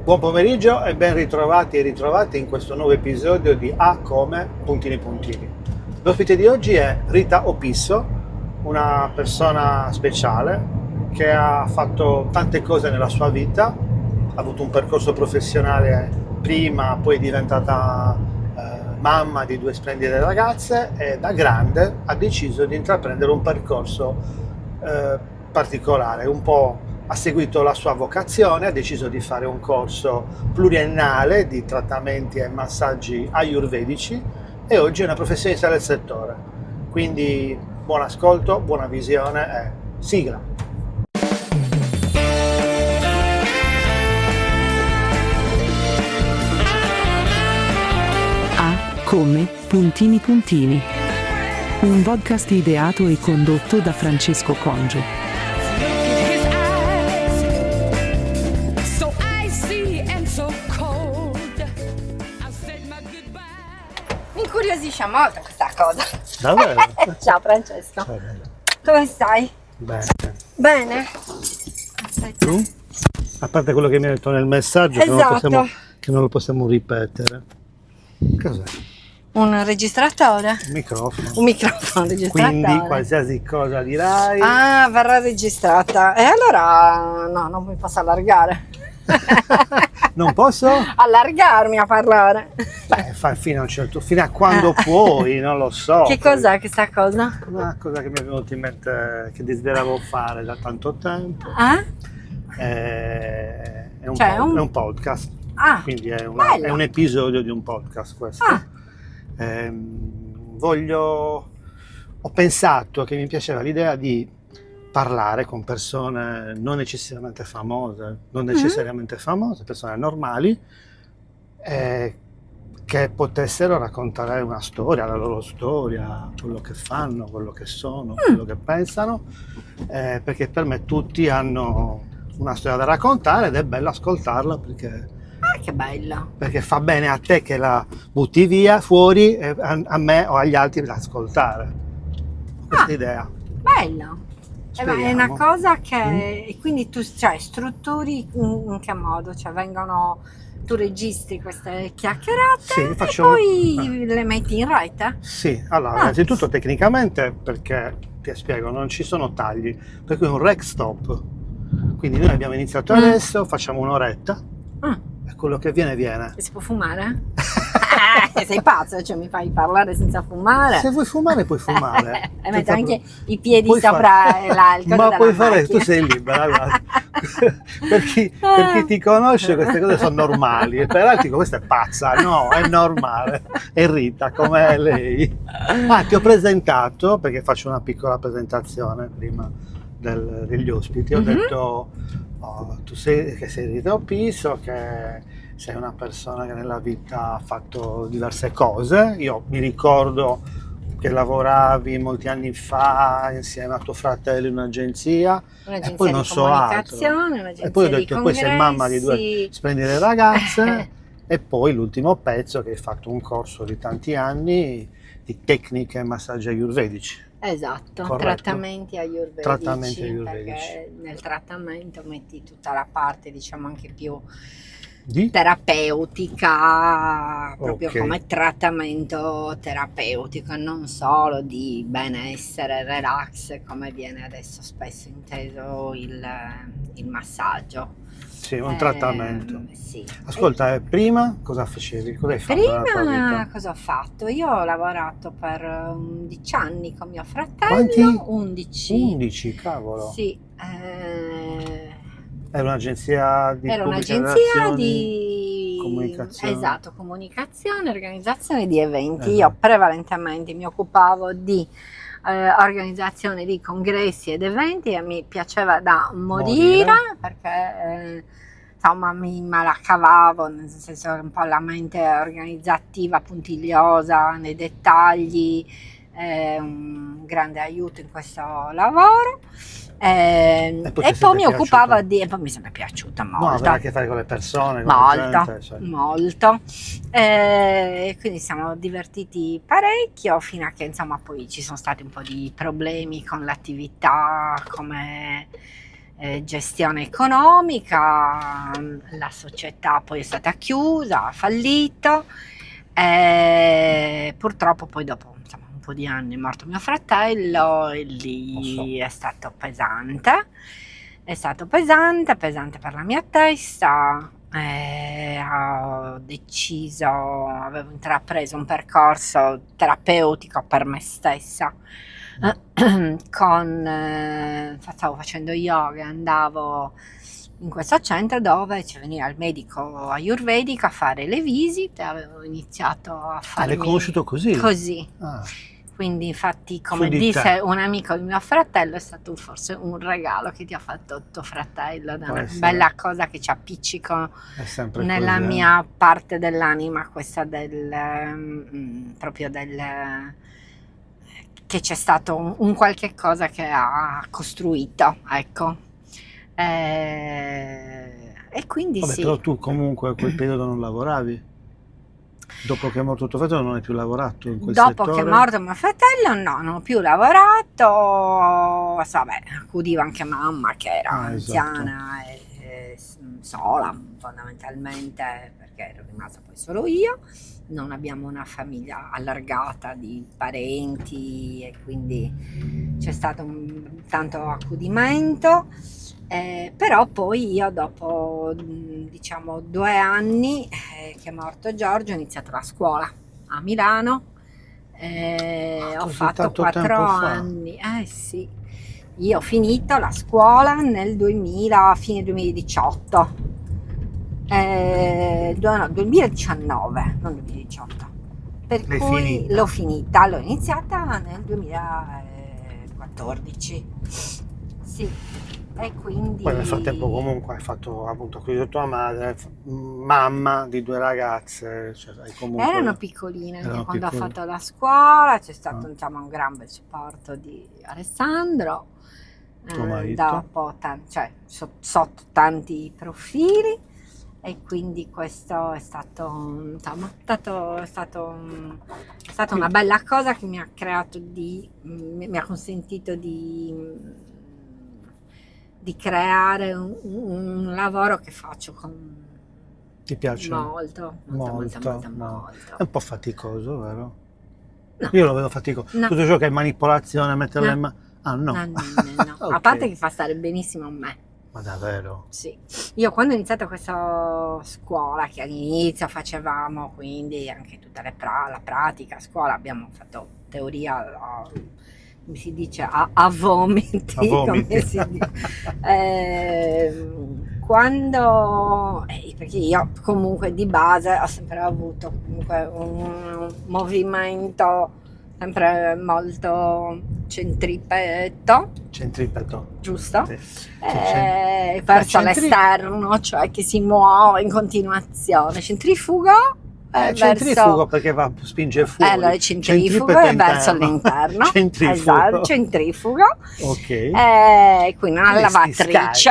Buon pomeriggio e ben ritrovati e ritrovate in questo nuovo episodio di A come puntini puntini. L'ospite di oggi è Rita Opisso, una persona speciale che ha fatto tante cose nella sua vita, ha avuto un percorso professionale prima, poi è diventata mamma di 2 splendide ragazze e da grande ha deciso di intraprendere un percorso particolare, un po' ha seguito la sua vocazione, ha deciso di fare un corso pluriennale di trattamenti e massaggi ayurvedici e oggi è una professionista del settore. Quindi buon ascolto, buona visione e sigla! A come puntini puntini. Un podcast ideato e condotto da Francesco Congio. Incuriosisce molto questa cosa. Davvero? Ciao Francesco. Ciao. Come stai? Bene. Bene? Aspetta. Tu? A parte quello che mi hai detto nel messaggio, Esatto. che non lo possiamo ripetere. Cos'è? Un registratore? Un microfono. Un microfono registratore. Quindi qualsiasi cosa dirai. Ah, verrà registrata. E allora no, non mi posso allargare. Non posso? Allargarmi a parlare. Beh, fino a quando puoi, non lo so. Che cos'è questa cosa? Una cosa che mi è venuta in mente, che desideravo fare da tanto tempo. È un, Cioè, è un podcast. Ah, Quindi è bello. un episodio di un podcast questo. Ah. Ho pensato che mi piaceva l'idea di parlare con persone non necessariamente famose, persone normali, che potessero raccontare una storia, la loro storia, quello che fanno, quello che sono, quello che pensano, perché per me tutti hanno una storia da raccontare ed è bello ascoltarla Che bello. perché fa bene a te che la butti via fuori e a me o agli altri da ascoltare. Questa idea. Bello. Ma è Speriamo. una cosa che e quindi tu strutturi in che modo? Cioè tu registri queste chiacchierate Sì, e faccio- poi le metti in rete? Sì, allora, innanzitutto tecnicamente, perché ti spiego, non ci sono tagli, per cui è un rec stop. Quindi noi abbiamo iniziato adesso, facciamo un'oretta e quello che viene. E si può fumare? Sei pazzo, cioè mi fai parlare senza fumare? Se vuoi fumare puoi fumare. E metto anche i piedi Puoi sopra fare- il coso Ma della puoi fare, macchina. tu sei libera, guarda. per chi ti conosce queste cose sono normali e per altri dico questa è pazza, no, è normale, è Rita come lei. Ti ho presentato, perché faccio una piccola presentazione prima degli ospiti, ho detto tu sei Rita Opisso, che sei una persona che nella vita ha fatto diverse cose. Io mi ricordo che lavoravi molti anni fa insieme a tuo fratello in un'agenzia e poi non di so altro. comunicazione, un'agenzia E poi ho di detto, poi sei mamma di 2 congressi. splendide ragazze e poi l'ultimo pezzo che hai fatto un corso di tanti anni di tecniche e massaggi ayurvedici. Esatto, Corretto. trattamenti ayurvedici, Trattamenti ayurvedici. perché nel trattamento metti tutta la parte diciamo anche più Di? terapeutica, proprio Ok. come trattamento terapeutico, non solo di benessere, relax, come viene adesso spesso inteso il massaggio. Sì, un trattamento. Sì. Ascolta, prima cosa facevi? Cosa hai fatto nella tua Prima vita? cosa ho fatto? Io ho lavorato per 11 anni con mio fratello. Quanti? 11. 11, cavolo. Sì, Era un'agenzia di era pubbliche un'agenzia relazioni, di comunicazione. Esatto, comunicazione, organizzazione di eventi. Esatto. Io prevalentemente mi occupavo di organizzazione di congressi ed eventi e mi piaceva da morire perché insomma me la cavavo, nel senso un po' la mente organizzativa, puntigliosa nei dettagli, un grande aiuto in questo lavoro. E poi mi occupavo e poi mi è sempre piaciuta molto. No, avere a che fare con le persone, con la gente, cioè. Molto. E quindi siamo divertiti parecchio fino a che insomma poi ci sono stati un po' di problemi con l'attività, come gestione economica, la società poi è stata chiusa, ha fallito, purtroppo poi dopo insomma, un po' di anni è morto mio fratello e lì è stato pesante per la mia testa. Avevo intrapreso un percorso terapeutico per me stessa. Stavo facendo yoga, andavo in questo centro dove ci veniva il medico ayurvedico a fare le visite, avevo iniziato a farmi... L'hai conosciuto così? Così. Ah. Quindi infatti, come disse un amico di mio fratello, è stato forse un regalo che ti ha fatto tuo fratello, una bella cosa che ci appiccico nella mia parte dell'anima, questa proprio che c'è stato un qualche cosa che ha costruito, ecco. E quindi Vabbè, sì. però tu comunque a quel periodo non lavoravi? Dopo che è morto tuo fratello non hai più lavorato in quel Dopo settore? che è morto mio fratello no, non ho più lavorato, vabbè, accudivo anche mamma che era anziana e sola fondamentalmente, perché ero rimasta poi solo io, non abbiamo una famiglia allargata di parenti e quindi c'è stato tanto accudimento. Però poi io dopo diciamo 2 anni che è morto Giorgio ho iniziato la scuola a Milano, ho fatto 4 anni, sì, io ho finito la scuola nel fine 2018, 2019, non 2018, per cui l'ho iniziata nel 2014, sì. E quindi... Poi nel frattempo comunque hai fatto appunto qui di tua madre, mamma di 2 ragazze, cioè comunque... Erano piccoline quando ho fatto la scuola, c'è stato diciamo, un gran bel supporto di Alessandro, tuo marito, dopo sotto tanti profili, e quindi questo è stato una bella cosa che mi ha consentito di creare un lavoro che faccio con... Ti piace? Molto. È un po' faticoso, vero? No. Io lo vedo faticoso. No. Tutto ciò che è manipolazione, mettere le mani... Ah no. No. Okay. A parte che fa stare benissimo a me. Ma davvero? Sì. Io quando ho iniziato questa scuola, che all'inizio facevamo quindi anche tutta la pratica a scuola, abbiamo fatto teoria... come si dice, a vomiti, come si dice. Perché io comunque di base ho sempre avuto comunque un movimento sempre molto centripeto, giusto? Sì. Verso l'esterno, cioè che si muove in continuazione, centrifugo. Centrifugo perché spinge fuori. Allora, centrifugo è verso l'interno. Esatto, centrifugo. Ok. Quindi una lavatrice.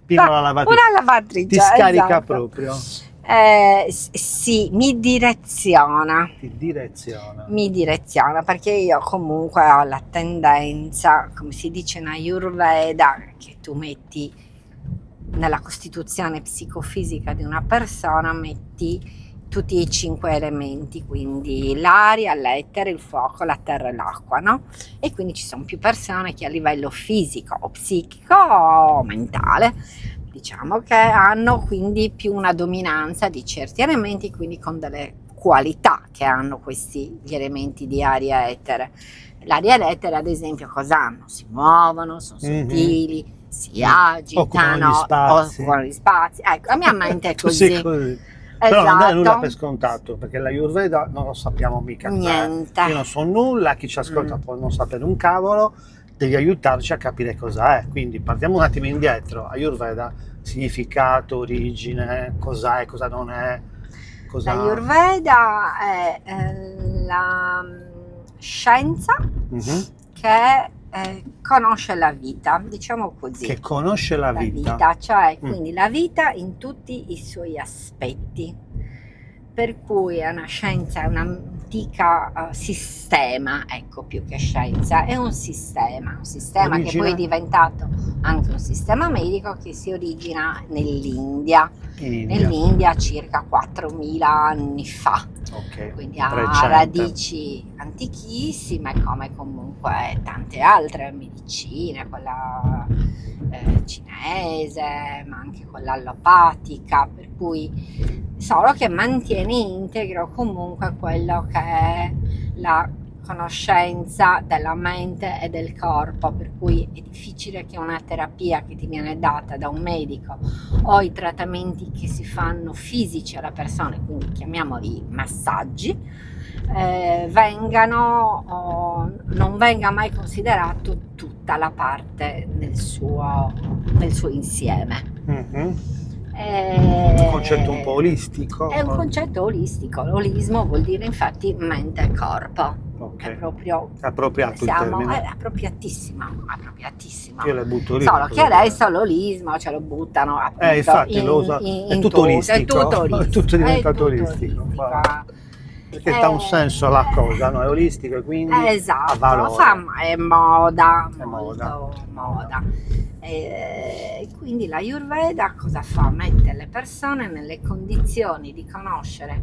Piccola lavatrice. Una lavatrice. Ti scarica esatto. proprio. Sì, mi direziona. Mi direziona perché io comunque ho la tendenza, come si dice in Ayurveda, che tu metti nella costituzione psicofisica di una persona, metti tutti i 5 elementi, quindi l'aria, l'etere, il fuoco, la terra e l'acqua, no? E quindi ci sono più persone che a livello fisico o psichico o mentale, diciamo, che hanno quindi più una dominanza di certi elementi, quindi con delle qualità che hanno gli elementi di aria e etere. L'aria e l'etere, ad esempio, cosa hanno? Si muovono, sono sottili, si agitano, occupano gli spazi. Ecco, la mia mente è così. Però esatto. non dai nulla per scontato, perché l'Ayurveda non lo sappiamo mica. Niente. Io non so nulla, chi ci ascolta può non sapere un cavolo, devi aiutarci a capire cosa è. Quindi partiamo un attimo indietro. Ayurveda, significato, origine, cosa è, cosa non è. L'Ayurveda è la scienza che conosce la vita, diciamo così. Che conosce la vita. Cioè quindi la vita in tutti i suoi aspetti. Per cui è una scienza antica sistema, ecco, più che scienza, è un sistema che poi è diventato anche un sistema medico che si origina nell'India. Nell'India circa 4.000 anni fa, quindi ha radici antichissime, come comunque tante altre medicine, quella cinese, ma anche quella allopatica, per cui solo che mantiene integro comunque quello che è la conoscenza della mente e del corpo, per cui è difficile che una terapia che ti viene data da un medico o i trattamenti che si fanno fisici alla persona, quindi chiamiamoli massaggi, non venga mai considerato tutta la parte nel suo insieme. Mm-hmm. Un concetto un po' olistico. È un concetto olistico. L'olismo vuol dire infatti mente e corpo. È proprio appropriato il termine. È appropriatissimo. Io le butto lì. Solo che adesso l'olismo ce lo buttano appunto infatti lo usa, è tutto olistico. È tutto diventato olistico. Perché dà un senso alla cosa, no? È olistico e quindi esatto, ha valore. È moda, È molto moda. Quindi l'Ayurveda cosa fa? Mette le persone nelle condizioni di conoscere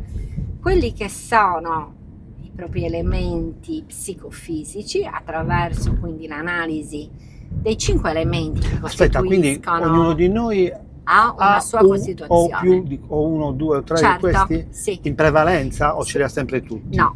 quelli che sono i propri elementi psicofisici attraverso quindi l'analisi dei 5 elementi che Aspetta, quindi ognuno di noi ha una sua costituzione. O uno, due o tre certo, di questi? Sì. In prevalenza o ce li ha sempre tutti? No,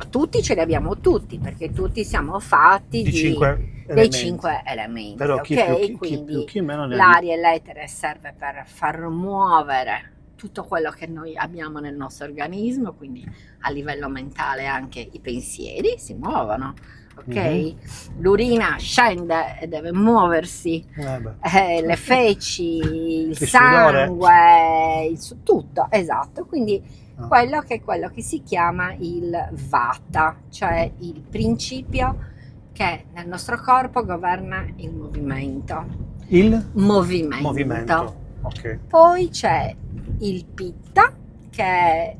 tutti ce li abbiamo tutti, perché tutti siamo fatti dei 5 elementi. Però chi quindi più, chi meno ne ha. L'aria e l'etere serve per far muovere tutto quello che noi abbiamo nel nostro organismo, quindi a livello mentale anche i pensieri si muovono. Ok? L'urina scende e deve muoversi, le feci, il sangue, tutto, esatto. Quindi quello che si chiama il vata, cioè il principio che nel nostro corpo governa il movimento. Il movimento. Okay. Poi c'è il pitta, che è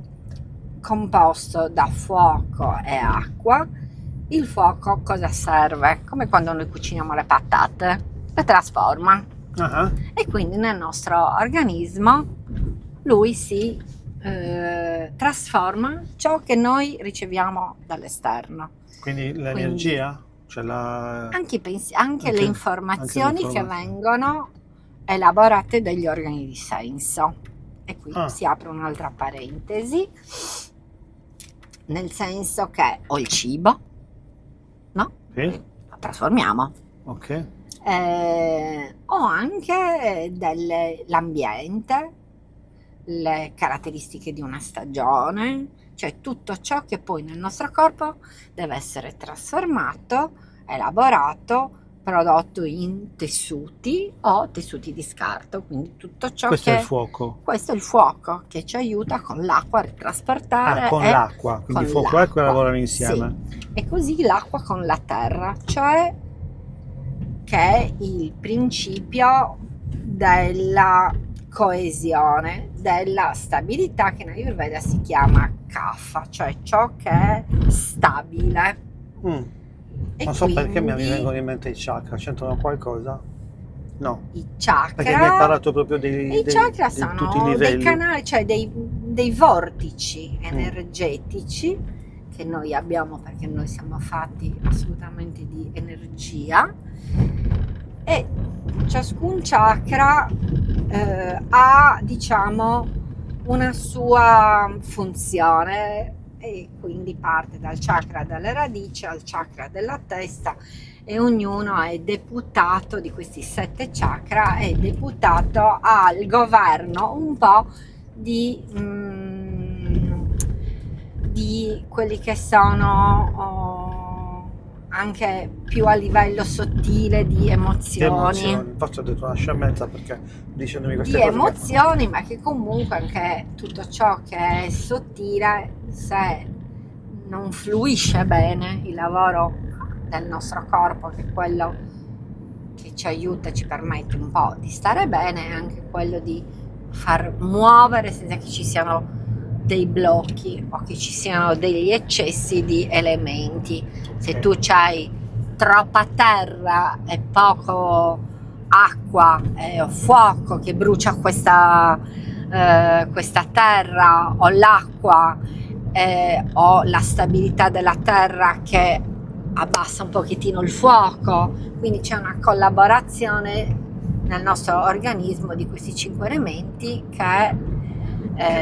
composto da fuoco e acqua. Il fuoco cosa serve? Come quando noi cuciniamo le patate, le trasforma. E quindi nel nostro organismo lui si trasforma ciò che noi riceviamo dall'esterno. Quindi l'energia? Cioè anche le informazioni che vengono elaborate dagli organi di senso. E qui si apre un'altra parentesi, nel senso che ho il cibo, no? Sì. Lo trasformiamo. Ok. Ho anche l'ambiente, le caratteristiche di una stagione, cioè tutto ciò che poi nel nostro corpo deve essere trasformato, elaborato, prodotto in tessuti o tessuti di scarto, quindi tutto ciò questo è il fuoco. Questo è il fuoco che ci aiuta con l'acqua a trasportare. Con l'acqua, quindi fuoco e acqua lavorano insieme. Sì. E così l'acqua con la terra, cioè che è il principio della coesione, della stabilità, che in Ayurveda si chiama kapha, cioè ciò che è stabile. Non so perché mi vengono in mente i chakra, c'entrano qualcosa? No. I chakra. Perché mi hai parlato proprio i chakra sono tutti i livelli. Dei canali, cioè dei vortici energetici che noi abbiamo, perché noi siamo fatti assolutamente di energia, e ciascun chakra ha, diciamo, una sua funzione, e quindi parte dal chakra delle radici al chakra della testa, e ognuno è deputato di questi 7 chakra, è deputato al governo un po' di quelli che sono anche più a livello sottile di emozioni. Infatti ho detto una sciamezza, perché dicendomi queste di cose emozioni, ma che comunque anche tutto ciò che è sottile, se non fluisce bene il lavoro del nostro corpo, che è quello che ci aiuta, ci permette un po' di stare bene, è anche quello di far muovere senza che ci siano dei blocchi o che ci siano degli eccessi di elementi. Se Ok. tu c'hai troppa terra e poco acqua o fuoco che brucia questa terra, o l'acqua o la stabilità della terra che abbassa un pochettino il fuoco, quindi c'è una collaborazione nel nostro organismo di questi 5 elementi che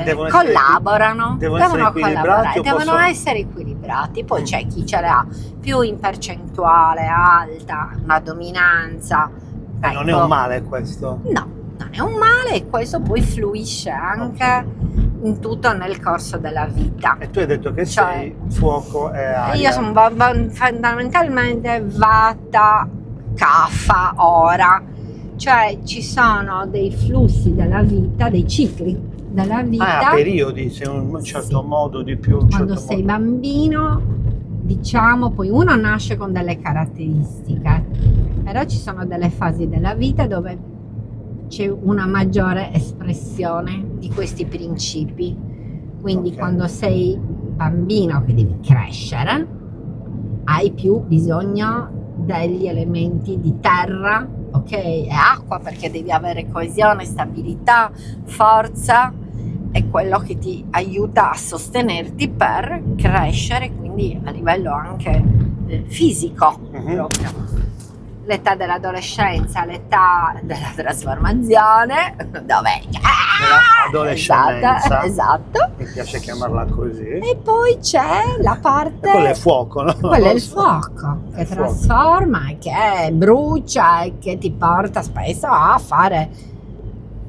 devono essere collaborano, devono essere equilibrati o devono possono- essere equilibrati. Poi c'è chi ce l'ha più in percentuale alta, una dominanza. Non è Ecco, un male questo. no, non è un male, e questo poi fluisce anche in tutto nel corso della vita. E tu hai detto che Cioè, sei fuoco e aria. Io sono fondamentalmente vata, kapha, ora, cioè ci sono dei flussi della vita, dei cicli della vita. Periodi, sei un certo Sì. modo di più. Un Quando certo sei modo. bambino, diciamo, poi uno nasce con delle caratteristiche, però ci sono delle fasi della vita dove c'è una maggiore espressione di questi principi. Quindi Ok. quando sei bambino, che devi crescere, hai più bisogno degli elementi di terra, ok, e acqua, perché devi avere coesione, stabilità, forza, è quello che ti aiuta a sostenerti per crescere, quindi a livello anche fisico. Mhm. Proprio. L'età dell'adolescenza, l'età della trasformazione, dove Dell'adolescenza. esatto. Mi piace chiamarla così. E poi c'è la parte, Quello è fuoco, no? quello è il fuoco che Il fuoco. trasforma, che brucia e che ti porta spesso a fare,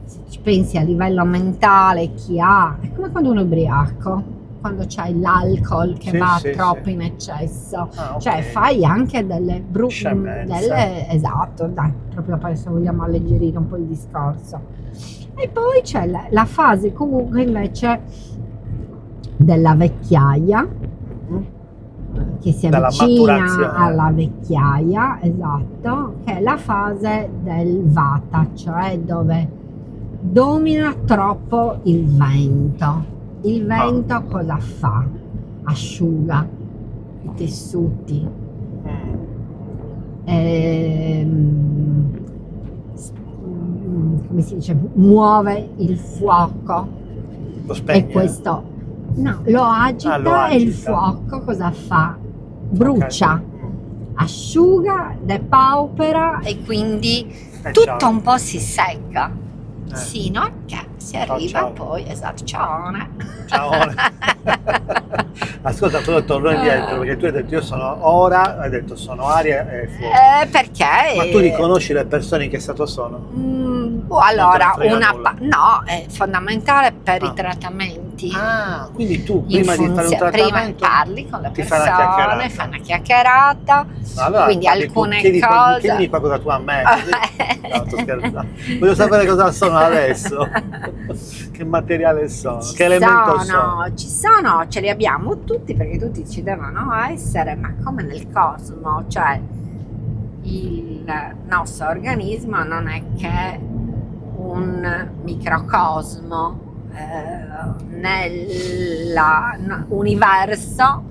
se ci pensi a livello mentale, chi ha, è come quando uno è ubriaco, quando c'hai l'alcol che Sì, va sì, troppo sì. in eccesso. Ah, ok. Cioè fai anche delle Scemenze. esatto, dai, proprio per se vogliamo alleggerire un po' il discorso. E poi c'è la fase comunque invece della vecchiaia, che si Dalla avvicina maturazione. alla vecchiaia, esatto, che è la fase del vata, cioè dove domina troppo il vento. Il vento cosa fa? Asciuga i tessuti, come si dice, muove il fuoco, Lo spegne. e questo no, lo agita, lo e il agita. fuoco cosa fa? Brucia, Ok. asciuga, depaupera, e quindi tutto Ciao. un po' si secca Eh. sino a che si arriva ciao. poi, esatto, ciao. Ciao. Ascolta, però torno indietro, perché tu hai detto io sono ora, hai detto sono aria e fuoco. Perché? Ma tu riconosci le persone in che stato sono? Allora, Non te ne frega nulla. no, è fondamentale per Ah. i trattamenti. Ah, quindi tu In prima di fare un funzione- prima trattamento parli con le ti fai una persone, chiacchierata. fai una chiacchierata, Allora, quindi parli tu, alcune chiedimi cose. qualcosa tu a me. No, sto scherzando. Voglio sapere cosa sono adesso. Che materiale sono? Che elemento sono? Ci sono, ce li abbiamo tutti, perché tutti ci devono essere, ma come nel cosmo, cioè il nostro organismo non è che un microcosmo nell'universo,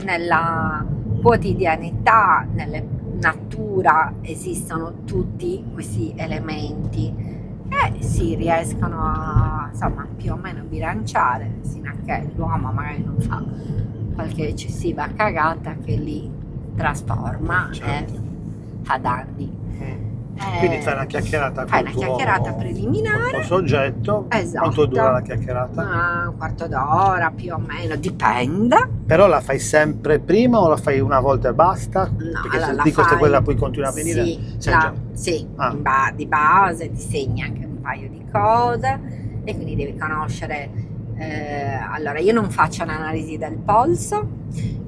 nella quotidianità, nella natura esistono tutti questi elementi che si riescono a, insomma, più o meno bilanciare, sino a che l'uomo magari non fa qualche eccessiva cagata che li trasforma Certo. e fa danni. Quindi fai una chiacchierata Fai col una tuo- chiacchierata preliminare. col tuo soggetto. Esatto. Quanto dura la chiacchierata? Un quarto d'ora più o meno, dipende. Però la fai sempre prima o la fai una volta e basta? No, Perché allora se la dico questa fai- quella poi continua a venire. Sì, sai la- già. sì, Ah. di base ti segna anche un paio di cose, e quindi devi conoscere. Allora, io non faccio un'analisi del polso,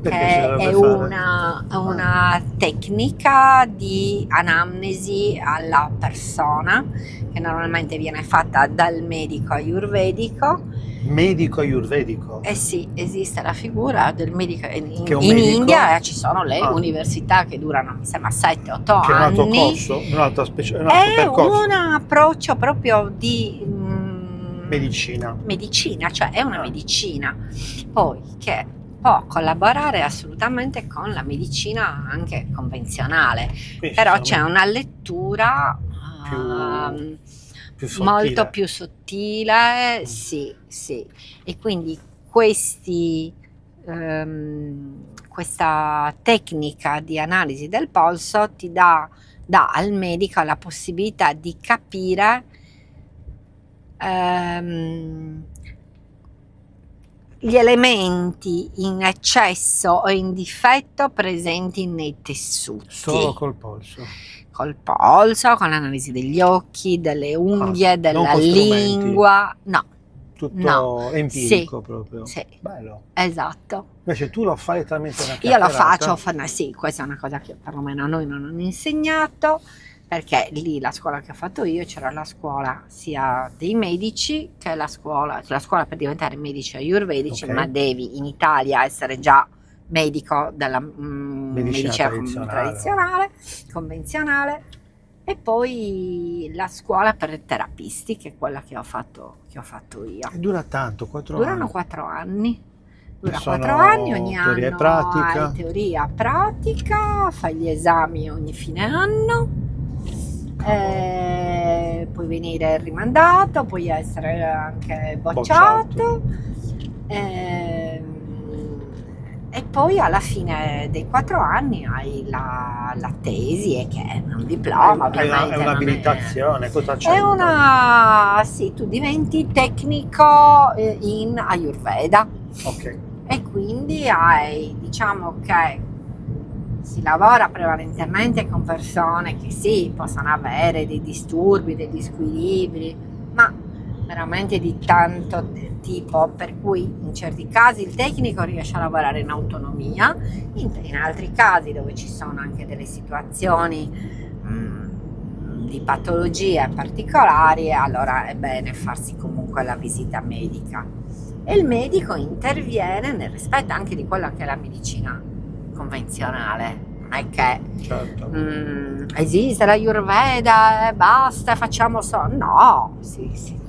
Perché si che dovrebbe è fare? una tecnica di anamnesi alla persona, che normalmente viene fatta dal medico ayurvedico. Medico ayurvedico. Eh sì, esiste la figura del medico in, Che è un in medico? India, ci sono le Ah. università che durano, mi sembra, 7-8 Che è un altro anni. corso, un altro È percorso. un approccio proprio di medicina. Cioè è una medicina poi che può collaborare assolutamente con la medicina anche convenzionale, Quindi però ci c'è sono una lettura più sottile. molto più sottile, sì, e quindi questa tecnica di analisi del polso ti dà al medico la possibilità di capire gli elementi in eccesso o in difetto presenti nei tessuti. Solo col polso. Col polso, con l'analisi degli occhi, delle unghie, della non con strumenti. lingua. No. Tutto empirico Sì, proprio. sì. Bello. Esatto. Invece tu lo fai tramite una Io lo chiacchierata? faccio, sì, questa è una cosa che perlomeno a noi non hanno insegnato, perché lì la scuola che ho fatto io c'era la scuola sia dei medici che la scuola per diventare medici ayurvedici, Ok. ma devi in Italia essere già medico della medicina tradizionale, convenzionale, e poi la scuola per terapisti, che è quella che ho fatto io. E dura tanto, 4 Durano anni. 4 anni. Dura Sono 4 anni, ogni teoria e anno pratica. hai teoria pratica, fai gli esami ogni fine anno, puoi venire rimandato, puoi essere anche bocciato. E poi alla fine dei 4 anni hai la tesi, che è un diploma, ovviamente. È un'abilitazione, cosa c'è? Sì, tu diventi tecnico in Ayurveda. Ok. E quindi diciamo che si lavora prevalentemente con persone che sì, possono avere dei disturbi, degli squilibri, ma veramente di tanto tipo, per cui in certi casi il tecnico riesce a lavorare in autonomia, in altri casi dove ci sono anche delle situazioni di patologie particolari, allora è bene farsi comunque la visita medica. E il medico interviene nel rispetto anche di quella che è la medicina convenzionale. Non è che Certo. esiste l'Ayurveda e basta, facciamo no, sì.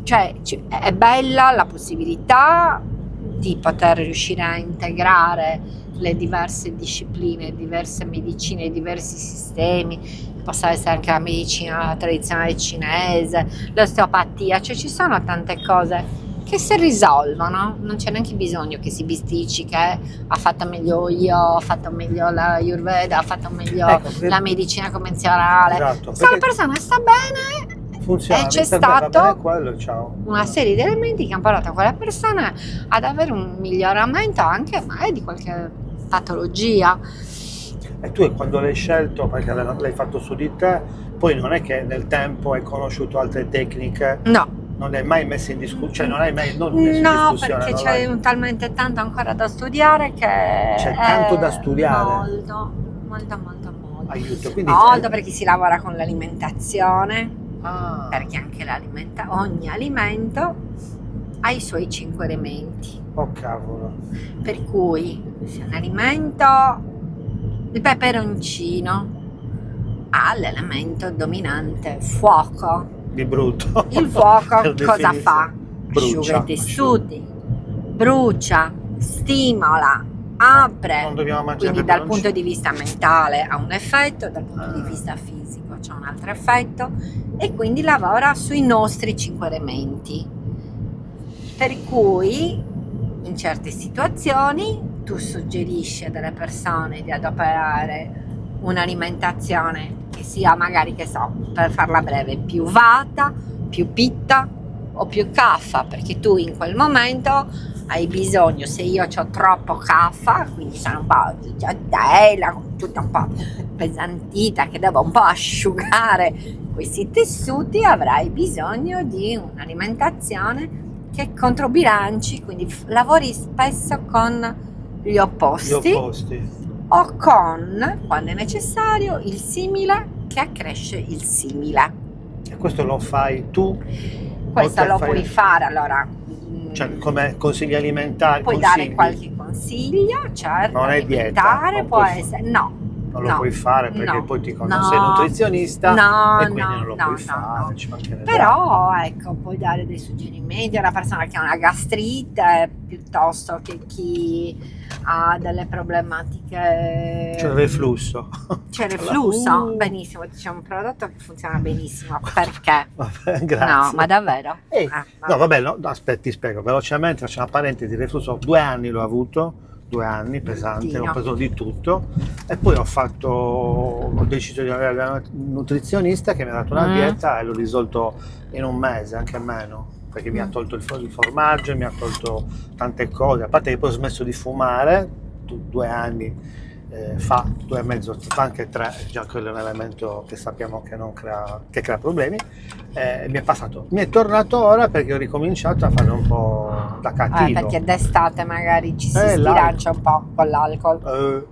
Cioè è bella la possibilità di poter riuscire a integrare le diverse discipline, diverse medicine, diversi sistemi. Possa essere anche la medicina tradizionale cinese, l'osteopatia, cioè ci sono tante cose che si risolvono, non c'è neanche bisogno che si bisticci che ha fatto meglio io, ho fatto meglio la Ayurveda, ha fatto meglio la medicina convenzionale. Esatto, Se la persona sta bene, funziona, e c'è per me va stato bene quello, ciao. una serie di elementi che hanno portato a quella persona ad avere un miglioramento anche magari di qualche patologia. E tu quando l'hai scelto, perché l'hai fatto su di te, poi non è che nel tempo hai conosciuto altre tecniche? No. Non hai mai messo in discussione, cioè non hai mai messo in discussione? Perché c'è talmente tanto ancora da studiare che c'è tanto da studiare. Molto. Aiuto, quindi molto per chi si lavora con l'alimentazione, Ah, perché anche ogni alimento ha i suoi 5 elementi. oh cavolo. Per cui se un alimento, il peperoncino, ha l'elemento dominante fuoco. Di brutto. Il fuoco Per cosa definizione. fa? Brucia. Asciuga i tessuti, brucia, stimola, apre. Non dobbiamo mangiare Quindi dal peperoncino. punto di vista mentale ha un effetto, dal punto di vista fisico c'è un altro effetto, e quindi lavora sui nostri 5 elementi. Per cui in certe situazioni tu suggerisci a delle persone di adoperare un'alimentazione che sia magari, che so, per farla breve, più vata, più pitta o più caffa, perché tu in quel momento hai bisogno, se io ho troppo caffa, quindi sono un po' di giardella, tutta un po' pesantita, che devo un po' asciugare questi tessuti, avrai bisogno di un'alimentazione che controbilanci, quindi lavori spesso con gli opposti. O con, quando è necessario, il simile che accresce il simile. E questo lo fai tu? Questo lo puoi fare, allora. Cioè, come consigli alimentari? Puoi dare qualche consiglio, certo. Non è dieta. Può essere, no. non lo puoi fare perché poi non sei nutrizionista e quindi non lo puoi fare. Ci mancherebbe. Però ecco, puoi dare dei suggerimenti a una persona che ha una gastrite piuttosto che chi ha delle problematiche. C'è il reflusso. C'è il reflusso? Benissimo, c'è un prodotto che funziona benissimo. Perché? Vabbè, grazie. No, ma davvero? No, vabbè, no, aspetta, ti spiego velocemente. Faccio una parentesi. Il reflusso 2 anni l'ho avuto. 2 anni pesante, Oddio. ho preso di tutto e poi ho deciso di avere una nutrizionista che mi ha dato una dieta e l'ho risolto in un mese, anche meno, perché mi ha tolto il formaggio, mi ha tolto tante cose, a parte che poi ho smesso di fumare 2 anni fa, 2 e mezzo, fa anche 3, già quello è un elemento che sappiamo che crea problemi. Mi è tornato ora perché ho ricominciato a fare un po' da cattivo. Perché d'estate magari ci si sbilancia un po' con l'alcol.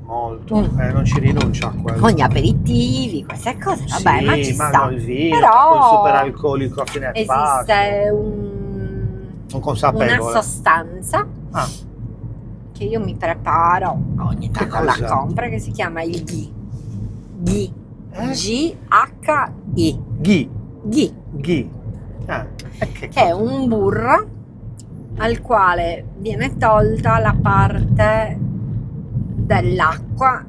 Molto, non ci rinuncia a quello. Con gli aperitivi, queste cose, vabbè, sì, ma ci sta. Il vino, però poi il superalcolico a fine pasto. Esiste un consapevole. una sostanza che io mi preparo ogni tanto la compra, che si chiama il ghee. Ghee. G-H-I. Ghee. Ghee. Che è un burro al quale viene tolta la parte dell'acqua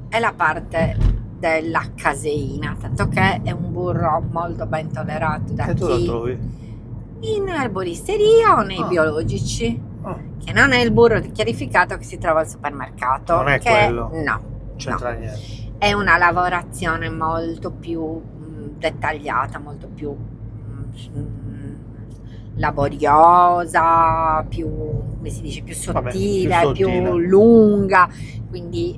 e la parte della caseina, tanto che è un burro molto ben tollerato da chi. E tu lo chi trovi? in erboristeria o nei biologici, che non è il burro chiarificato che si trova al supermercato. Non è quello? No. C'entra niente. È una lavorazione molto più dettagliata, molto più laboriosa, più, come si dice, più sottile, più lunga. Quindi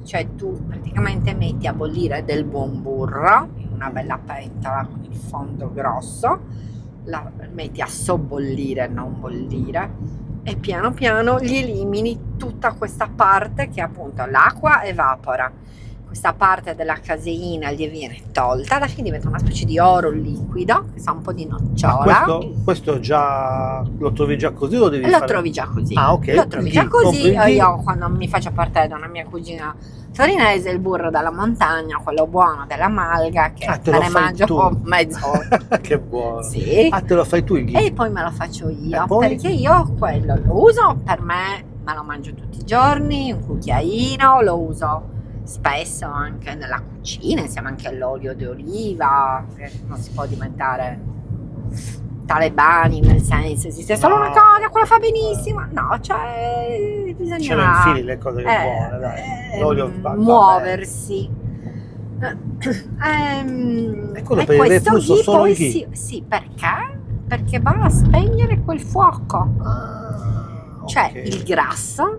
cioè tu praticamente metti a bollire del buon burro in una bella pentola con il fondo grosso, la metti a sobbollire, non bollire, e piano piano gli elimini tutta questa parte che appunto l'acqua evapora, questa parte della caseina gli viene tolta, alla fine diventa una specie di oro liquido che sa un po' di nocciola. Questo già lo trovi già così o lo devi fare? Trovi già così. Ok. Lo trovi già così. Io quando mi faccio parte da una mia cugina torinese, il burro dalla montagna, quello buono della malga, che me ne mangio mezzo. Che buono. Sì. Te lo fai tu il ghee? E poi me lo faccio io, perché io quello lo uso per me, ma lo mangio tutti i giorni, un cucchiaino, lo uso spesso anche nella cucina, insieme anche all'olio di oliva, non si può diventare talebani, nel senso esiste solo una cosa, quella fa benissimo, no, cioè bisogna ce le infili le cose buone, dai. L'olio muoversi. E quello per il reflusso solo il ghee? Sì, perché va a spegnere quel fuoco. Cioè il grasso,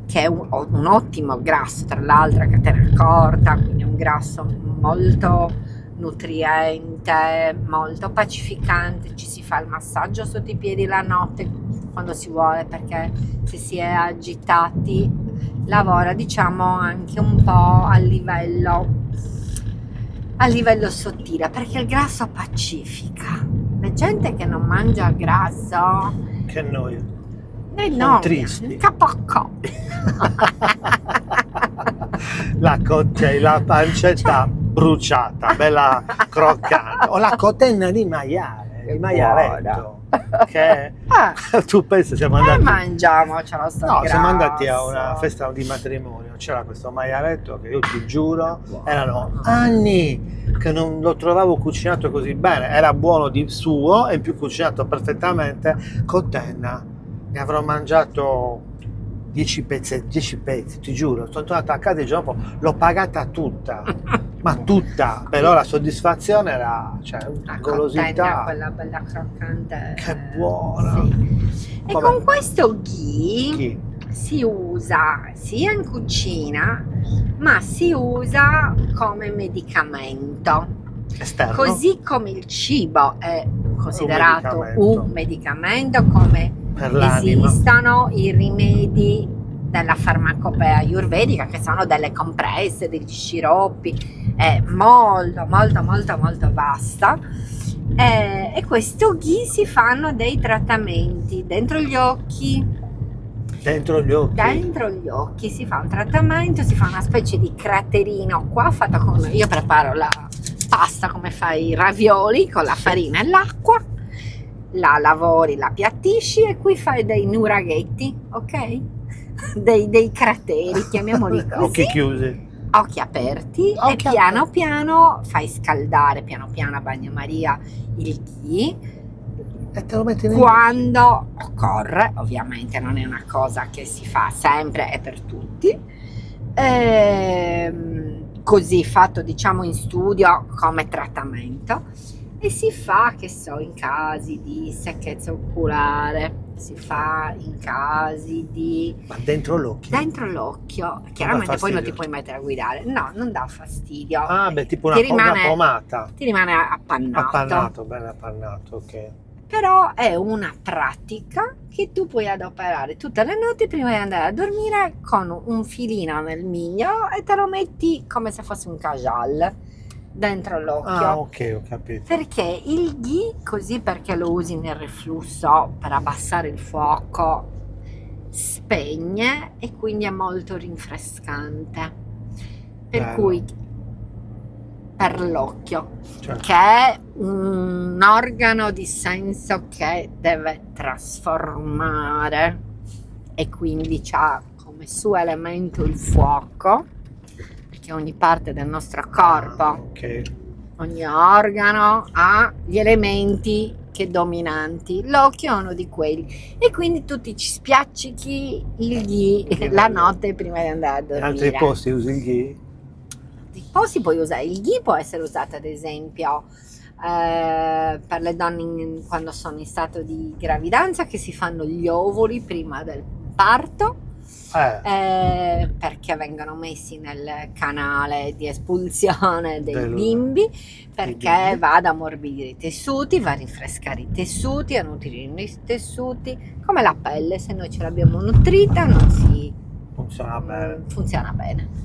che è un ottimo grasso, tra l'altro, a catena corta, quindi un grasso molto nutriente, molto pacificante. Ci si fa il massaggio sotto i piedi la notte quando si vuole, perché se si è agitati lavora, diciamo, anche un po' a livello sottile, perché il grasso pacifica. La gente che non mangia grasso, che noia. No, tristi. Capocco. La pancetta bruciata, bella croccante, o la cotenna di maiale, il maialetto, che tu pensi siamo andati mangiamocelo sto grasso. Siamo andati a una festa di matrimonio, c'era questo maialetto che io ti giuro erano anni che non lo trovavo cucinato così bene, era buono di suo e in più cucinato perfettamente. Cotenna, ne avrò mangiato 10 pezzi, ti giuro. Sono tornato a casa il giorno dopo, l'ho pagata tutta, ma tutta, però la soddisfazione era, cioè, una golosità, quella bella croccante, che buona. Sì. E con questo ghee si usa sia in cucina, ma si usa come medicamento esterno, così come il cibo è considerato un medicamento, come esistono i rimedi della farmacopea ayurvedica, che sono delle compresse, degli sciroppi, è molto vasta, e questo ghee si fanno dei trattamenti dentro gli occhi, Dentro gli occhi? Dentro gli occhi si fa un trattamento, si fa una specie di craterino qua fatta con... Io preparo la pasta come fai i ravioli con la farina e l'acqua, la lavori, la piattisci e qui fai dei nuraghetti, ok? Dei crateri, chiamiamoli così. Occhi chiusi. Occhi aperti Occhi e piano piano fai scaldare piano piano a bagnomaria il ghee E te lo metti nei quando occorre, ovviamente non è una cosa che si fa sempre e per tutti, così fatto diciamo in studio come trattamento, e si fa, che so, in casi di secchezza oculare, si fa in casi di... Ma dentro l'occhio? Dentro l'occhio, chiaramente poi non ti fastidio? puoi mettere a guidare, no, non dà fastidio. Ah, beh, tipo una, Ti rimane- una pomata. Ti rimane appannato. Appannato, bene appannato, ok. Però è una pratica che tu puoi adoperare tutte le notti prima di andare a dormire con un filino nel miglio e te lo metti come se fosse un kajal dentro l'occhio. Ah, ok, ho capito. Perché il ghee, così perché lo usi nel reflusso per abbassare il fuoco, spegne e quindi è molto rinfrescante. Per Bello. cui per l'occhio, Cioè, che è un organo di senso che deve trasformare e quindi ha come suo elemento il fuoco, perché ogni parte del nostro corpo, ok. ogni organo ha gli elementi che dominanti, l'occhio è uno di quelli e quindi tu ti ci spiaccichi il ghee la notte prima di andare a In dormire. altri posti usi il ghee? Poi si può usare il ghee, può essere usato ad esempio per le donne quando sono in stato di gravidanza, che si fanno gli ovuli prima del parto, perché vengono messi nel canale di espulsione dei bimbi, perché va ad ammorbidire i tessuti, va a rinfrescare i tessuti, a nutrire i tessuti, come la pelle, se noi ce l'abbiamo nutrita non si funziona bene.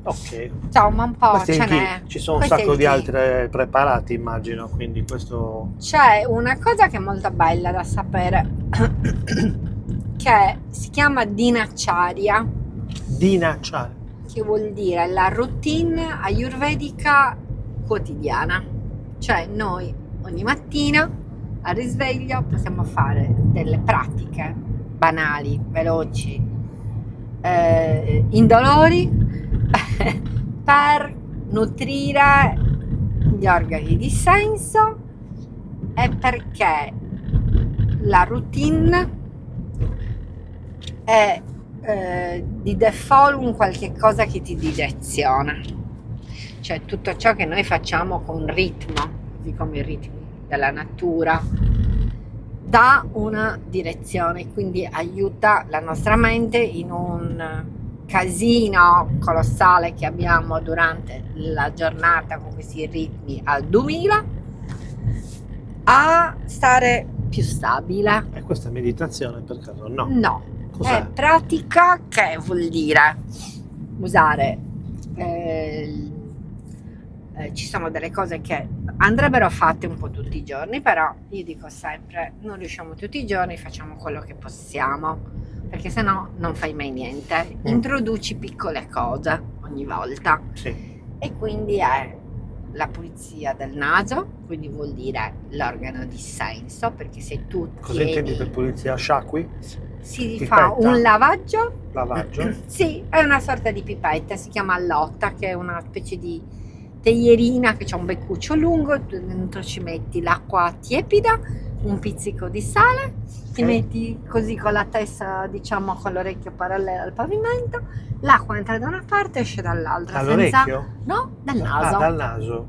Ok. Insomma, un po' Questi ce in ghee. n'è. Ci sono un Questo è sacco il di ghee. altri preparati, immagino, quindi questo... C'è una cosa che è molto bella da sapere, che si chiama dinacharya, Dinacharya. che vuol dire la routine ayurvedica quotidiana. Cioè noi ogni mattina al risveglio possiamo fare delle pratiche banali, veloci, indolori per nutrire gli organi di senso, e perché la routine è di default un qualche cosa che ti direziona, cioè tutto ciò che noi facciamo con ritmo, così come i ritmi della natura, dà una direzione, quindi aiuta la nostra mente in un casino colossale che abbiamo durante la giornata con questi ritmi al 2000 a stare più stabile. E questa è meditazione per caso? No. No, Cos'è? è pratica, che vuol dire usare ci sono delle cose che andrebbero fatte un po' tutti i giorni, però io dico sempre non riusciamo tutti i giorni, facciamo quello che possiamo, perché sennò non fai mai niente. Introduci piccole cose ogni volta. Sì. E quindi è la pulizia del naso, quindi vuol dire l'organo di senso, perché se tu Cosa intendi per pulizia? Sciacqui? si Pipetta? fa un lavaggio. Lavaggio? Sì, è una sorta di pipetta, si chiama allotta, che è una specie di teierina che c'ha un beccuccio lungo, tu dentro ci metti l'acqua tiepida, un pizzico di sale, ti metti così con la testa, diciamo con l'orecchio parallelo al pavimento, l'acqua entra da una parte e esce dall'altra. Dall'orecchio? No, dal naso. Ah, dal naso.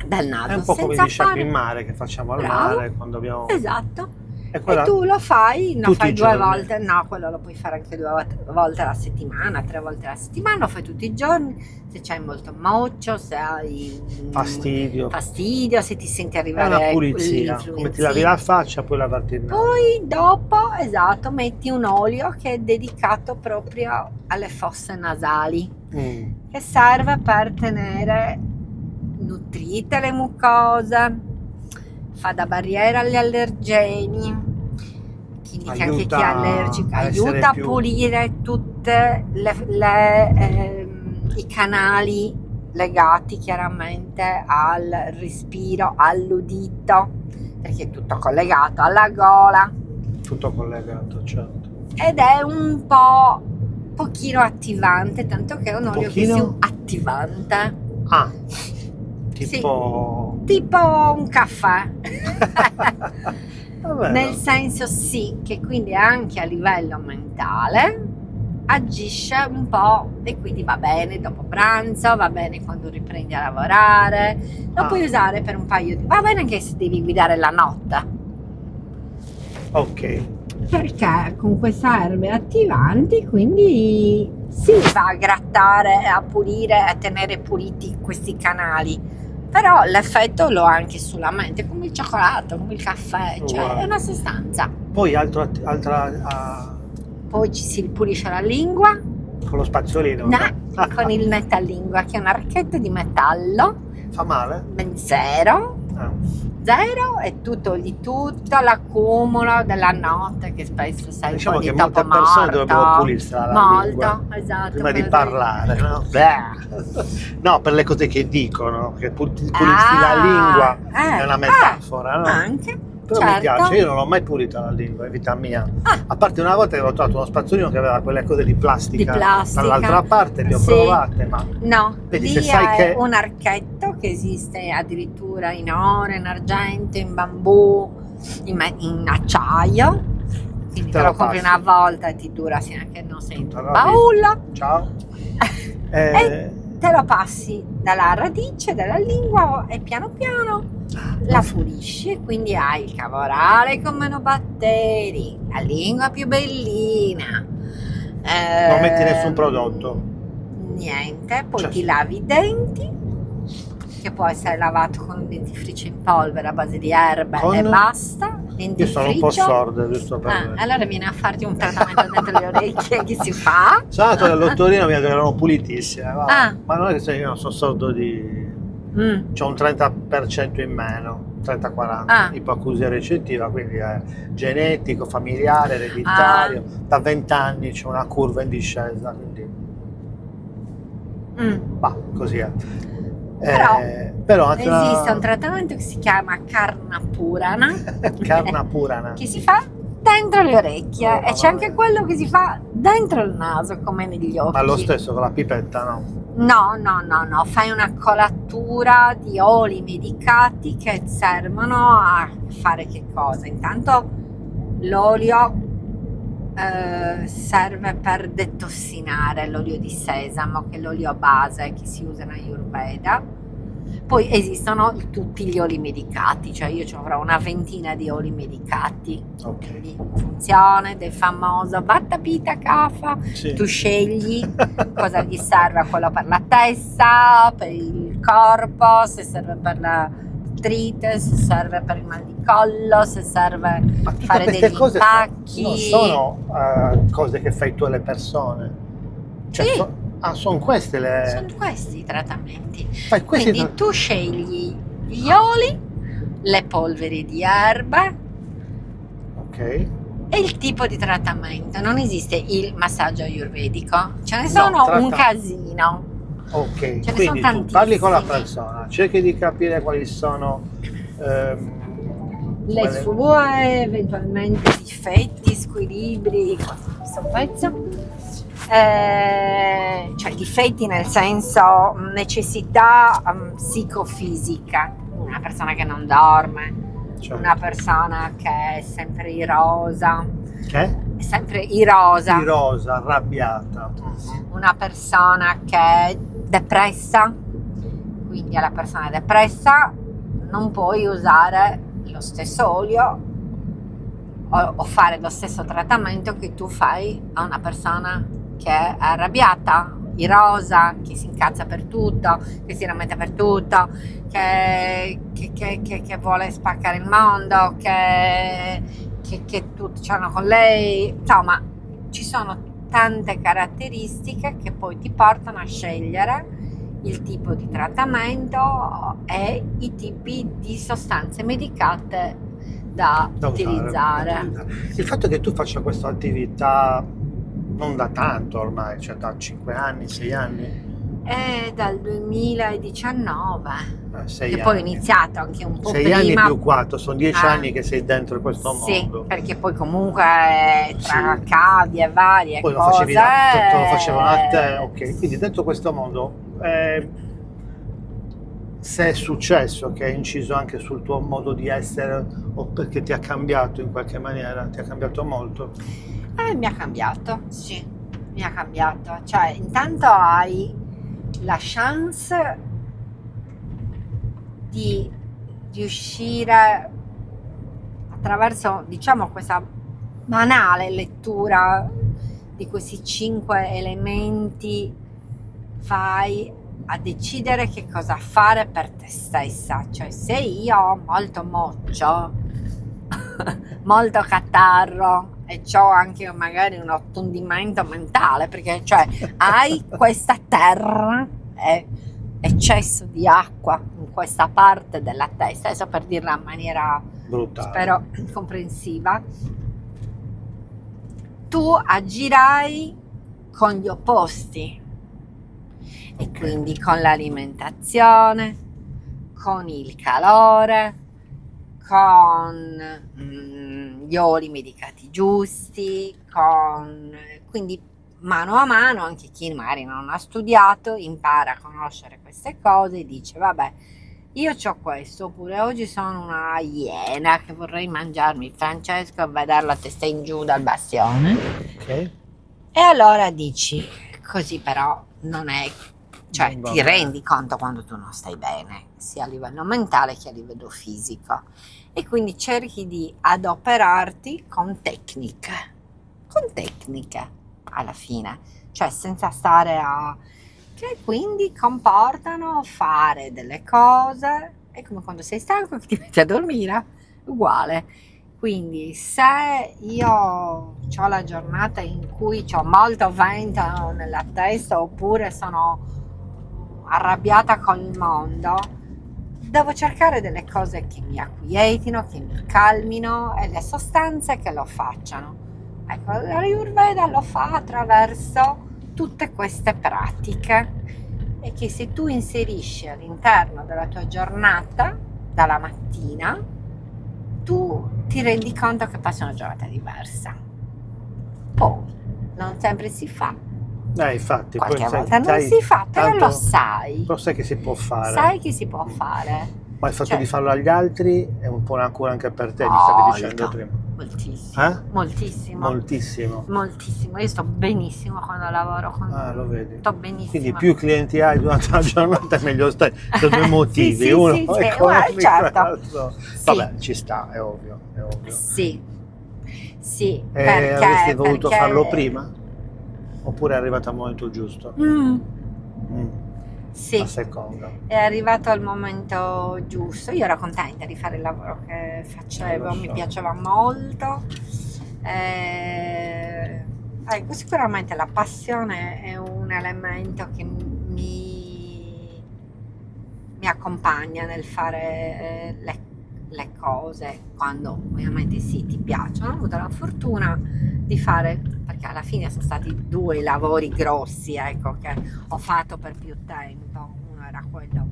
Dal naso. È un po' come senza gli sciacqui fare... in mare che facciamo al Bravo. mare quando abbiamo... Esatto. E quella... E tu lo fai, lo tutti fai i 2 giorni? volte, no, quello lo puoi fare anche 2 volte alla settimana, 3 volte alla settimana, lo fai tutti i giorni, se c'hai molto moccio, se hai Fastidio. se ti senti È arrivare una pulizia. Come ti lavi la faccia, poi lavarti il naso. Poi dopo, esatto, metti un olio che è dedicato proprio alle fosse nasali, che serve per tenere nutrite le mucose, fa da barriera agli allergeni, quindi che anche chi è Aiuta allergico a essere aiuta a più- pulire tutti i canali legati chiaramente al respiro, all'udito, perché è tutto collegato alla gola Tutto collegato, certo. ed è un pochino attivante, tanto che è un olio che Pochino? attivante, Ah, tipo... tipo un caffè. Vabbè, Nel senso sì, che quindi anche a livello mentale agisce un po' e quindi va bene dopo pranzo, va bene quando riprendi a lavorare, lo puoi usare per un paio di... va bene anche se devi guidare la notte, ok. perché con queste erbe attivanti quindi si va a grattare, a pulire, a tenere puliti questi canali, però l'effetto lo ha anche sulla mente, come il cioccolato, come il caffè, cioè Wow. è una sostanza. Poi altra Poi ci si pulisce la lingua, con lo spazzolino. no, con il metallingua, che è un archetto di metallo, Fa male? zero, Ah. e tutto l'accumulo della notte che spesso sei Diciamo un po' che di molte topo persone morto. dovrebbero pulirsela la lingua Molto, esatto. prima di quello parlare, no? No, per le cose che dicono, che pulirsi Ah, la lingua eh, è una metafora, no? Anche, Però certo. mi piace, io non l'ho mai pulita la lingua, è vita mia. Ah. A parte una volta che ho trovato uno spazzolino che aveva quelle cose di plastica, Di plastica. dall'altra parte, le ho Sì. provate, ma No, vedi, lì se sai è che... un archetto che esiste addirittura in oro, in argento, in bambù, in acciaio. Quindi te lo compri passi. una volta e ti dura fino a che non sei in Tutta un la vita. baule. Ciao. E te lo passi dalla radice della lingua e piano piano la pulisci e quindi hai il cavo orale con meno batteri, la lingua più bellina. Non metti nessun prodotto. Niente, poi Cioè- ti lavi i denti, che può essere lavato con un dentifricio in polvere a base di erbe Con? e basta. Io sono un po' sordo, giusto per... Allora vieni a farti un trattamento dentro le orecchie che si fa. Sono andato dall'ottorino, mi ha detto che erano pulitissime, va. Ah. Ma non è che io non sono sordo di... C'ho un 30% in meno, 30-40, Ah. ipoacusia recettiva, quindi è genetico, familiare, ereditario. Da 20 anni c'è una curva in discesa, quindi va, così è. Però anche esiste un trattamento che si chiama Karna Purana, Karna Purana. che si fa dentro le orecchie Oh, e c'è anche vabbè. quello che si fa dentro il naso, come negli occhi. Ma lo stesso con la pipetta, no? No, fai una colatura di oli medicati che servono a fare che cosa? Intanto l'olio serve per detossinare, l'olio di sesamo, che è l'olio base che si usa in Ayurveda. Poi esistono tutti gli oli medicati, cioè io ci avrò una ventina di oli medicati, Ok. quindi funzione del famoso Vata Pitta Kapha. Sì. Tu scegli cosa gli serve, quello per la testa, per il corpo, se serve per la artrite, se serve per il mal di collo, se serve Ma per tutte fare queste degli cose impacchi. non sono cose che fai tu alle persone. Cioè, Sì. sono queste le... Sono questi i trattamenti. Fai questi Quindi tu scegli gli oli, le polveri di erba Ok. e il tipo di trattamento. Non esiste il massaggio ayurvedico, ce ne No, sono un tratta- casino. Ok, ne sono quindi tu tantissimi. parli con la persona, cerchi di capire quali sono Le quelle- sue eventualmente difetti, squilibri, questo pezzo. Cioè difetti nel senso necessità psicofisica, una persona che non dorme, cioè, una persona che è sempre irosa, che? è sempre irosa, Irosa, arrabbiata. una persona che è depressa, quindi alla persona depressa non puoi usare lo stesso olio o fare lo stesso trattamento che tu fai a una persona che è arrabbiata, irosa, che si incazza per tutto, che si lamenta per tutto, che vuole spaccare il mondo, che tutti c'hanno con lei. Insomma, ci sono tante caratteristiche che poi ti portano a scegliere il tipo di trattamento e i tipi di sostanze medicate da da usare, utilizzare. Il fatto che tu faccia questa attività non da tanto ormai, cioè da 5 anni, 6 anni, È dal 2019, 6 che anni. poi ho iniziato anche un po' 6 prima. anni più 4, sono 10 Ah. anni che sei dentro questo Sì, mondo. perché poi comunque tra Sì. cavi e varie Poi lo cose facevi te lo facevano a te, ok. Quindi dentro questo mondo, se è successo che è inciso anche sul tuo modo di essere o perché ti ha cambiato in qualche maniera, ti ha cambiato molto. Mi ha cambiato, sì, mi ha cambiato. Cioè, intanto hai la chance di riuscire attraverso, diciamo, questa banale lettura di questi 5 elementi, vai a decidere che cosa fare per te stessa. Cioè, se io ho molto moccio, molto catarro e ho anche magari un ottundimento mentale, perché cioè hai questa terra e eccesso di acqua in questa parte della testa, adesso per dirla in maniera Brutale. spero comprensiva, tu agirai con gli opposti e Ok. quindi con l'alimentazione, con il calore, con gli oli medicati giusti, quindi mano a mano anche chi magari non ha studiato impara a conoscere queste cose e dice vabbè, io c'ho questo, oppure oggi sono una iena che vorrei mangiarmi Francesco e vederlo a testa in giù dal bastione. Ok. E allora dici, così però non è, cioè Non va ti bene. rendi conto quando tu non stai bene, sia a livello mentale che a livello fisico, e quindi cerchi di adoperarti con tecniche alla fine, cioè senza stare a, che quindi comportano fare delle cose, è come quando sei stanco che ti metti a dormire, uguale. Quindi se io ho la giornata in cui ho molto vento nella testa oppure sono arrabbiata col mondo, devo cercare delle cose che mi acquietino, che mi calmino e le sostanze che lo facciano. Ecco, l'Ayurveda lo fa attraverso tutte queste pratiche e che se tu inserisci all'interno della tua giornata, dalla mattina, tu ti rendi conto che passi una giornata diversa. Poi non sempre si fa, Infatti, qualche poi sai, volta non sai, si fa, però tanto lo sai. lo sai che si può fare. Sai che si può fare. Ma il fatto Cioè, di farlo agli altri è un po' una cura anche per te, mi stavi dicendo molto, prima. moltissimo, moltissimo, Moltissimo. moltissimo. Io sto benissimo quando lavoro con Lo vedi. sto benissimo. Quindi più clienti hai durante la giornata meglio stai, per due motivi. Sì, Uno sì, è sì, economico, certo. l'altro. Sì. Vabbè, ci sta, è ovvio. Sì, E avresti voluto perché- farlo prima? Oppure è arrivato al momento giusto? Sì, La seconda. è arrivato al momento giusto. Io ero contenta di fare il lavoro che facevo, Lo so. mi piaceva molto. Ecco, sicuramente la passione è un elemento che mi accompagna nel fare le cose quando ovviamente sì, ti piacciono. Ho avuto la fortuna di fare, perché alla fine sono stati 2 lavori grossi, ecco, che ho fatto per più tempo. Uno era quello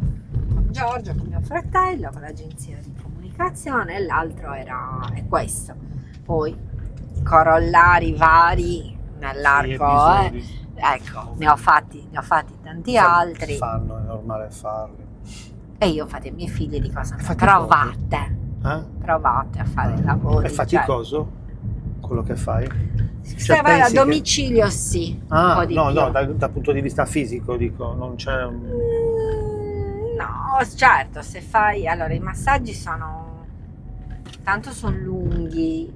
con Giorgio, con mio fratello, con l'agenzia di comunicazione, e l'altro è questo. Poi corollari vari nell'arco, episodi. ecco, ne ho fatti tanti altri, Fanno, è normale farli. e io infatti ai miei figli dico sempre Fatti provate a fare i lavori. È faticoso quello che fai? Se vai a pensi che- domicilio sì, un po' di no, più. no, dal punto di vista fisico dico, non c'è No, certo, se fai, allora i massaggi sono lunghi,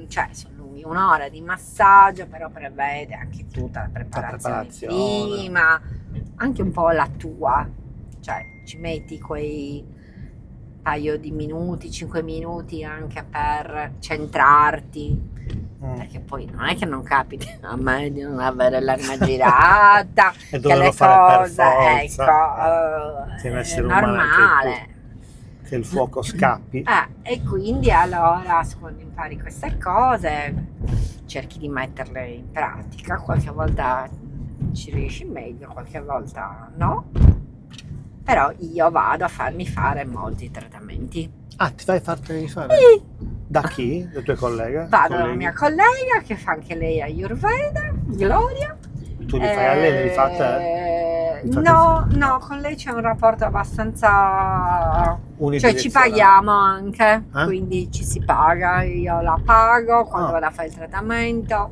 cioè sono lunghi, 1 ora di massaggio, però prevede anche tutta la preparazione prima, anche un po' la tua, cioè ci metti quei paio di minuti, 5 minuti anche per centrarti, perché poi non è che non capita a me di non avere l'anima girata, e che le fare per cose, forza. ecco, Sei un è essere umano anche normale. che il fuoco scappi. E quindi allora quando impari queste cose cerchi di metterle in pratica, qualche volta ci riesci meglio, qualche volta no, però io vado a farmi fare molti trattamenti. Ah, ti fai farteli fare? Sì. Da chi? Le tue colleghe? Vado dalla Colleghi? mia collega che fa anche lei Ayurveda, Gloria. Tu li fai a lei, le li fai a te? Li fate No, con lei c'è un rapporto abbastanza, cioè ci unidirezionale. paghiamo anche, Eh? quindi ci si paga, io la pago quando Ah. vado a fare il trattamento.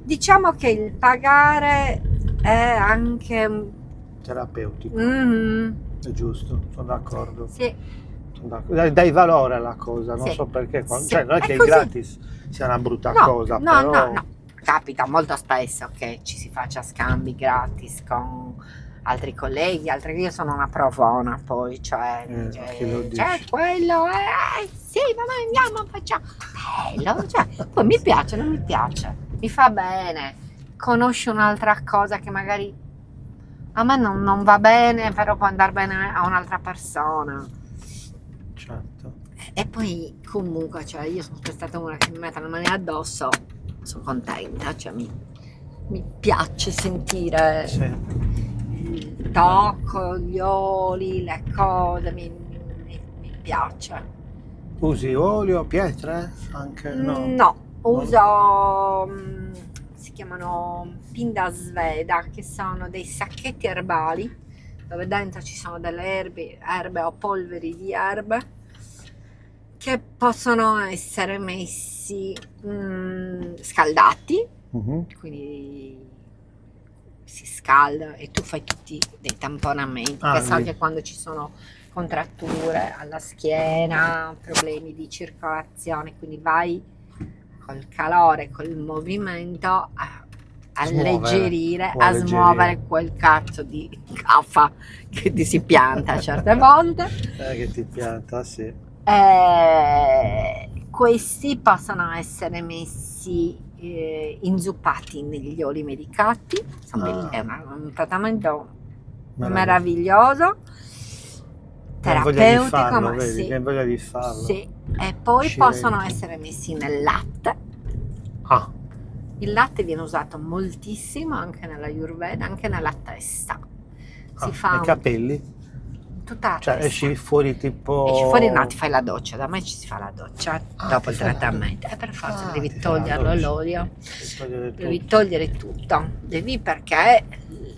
Diciamo che il pagare è anche Terapeutico, mhm, è giusto, sono d'accordo. sì, Sono d'accordo. Dai valore alla cosa, non Sì. so perché. Sì. Cioè, non è È che il così. gratis sia una brutta no, cosa, no, però... no. Capita molto spesso che ci si faccia scambi gratis con altri colleghi, io sono una provona poi, cioè, chi lo dice? c'è quello, sì, ma andiamo, facciamo, bello, cioè, poi mi piace, non mi piace, mi fa bene, conosci un'altra cosa che magari a me non va bene, però può andare bene a un'altra persona. Certo. E poi comunque, cioè, io sono sempre stata una che mi mette le mani addosso, sono contenta, cioè mi piace sentire Sì. il tocco, gli oli, le cose, mi piace. Usi olio, pietre? Anche no. No, uso, si chiamano Pinda Sveda, che sono dei sacchetti erbali, dove dentro ci sono delle erbe o polveri di erbe, che possono essere messi scaldati, Mhm. quindi si scalda e tu fai tutti dei tamponamenti, Ah, che so lì. che quando ci sono contratture alla schiena, problemi di circolazione, quindi vai col calore, col movimento a alleggerire, a alleggerire. smuovere quel cazzo di caffa che ti si pianta certe volte. Che ti pianta, sì. Questi possono essere messi inzuppati negli oli medicati, Ah. è un trattamento Meraviglioso. meraviglioso, Che voglia di terapeutico, farlo, ma vedi? sì, Che voglia di farlo. sì. E poi Ci possono entri. essere messi nel latte. Ah, Il latte viene usato moltissimo anche nella Ayurveda, anche nella testa. Si fa i capelli? tutta la Cioè testa. esci fuori tipo... Esci fuori, no, ti fai la doccia, da me ci si fa la doccia dopo ti il fai la trattamento, e per forza devi ti fai la toglierlo doccia. l'olio, Devi togliere tutto. devi togliere tutto, devi, perché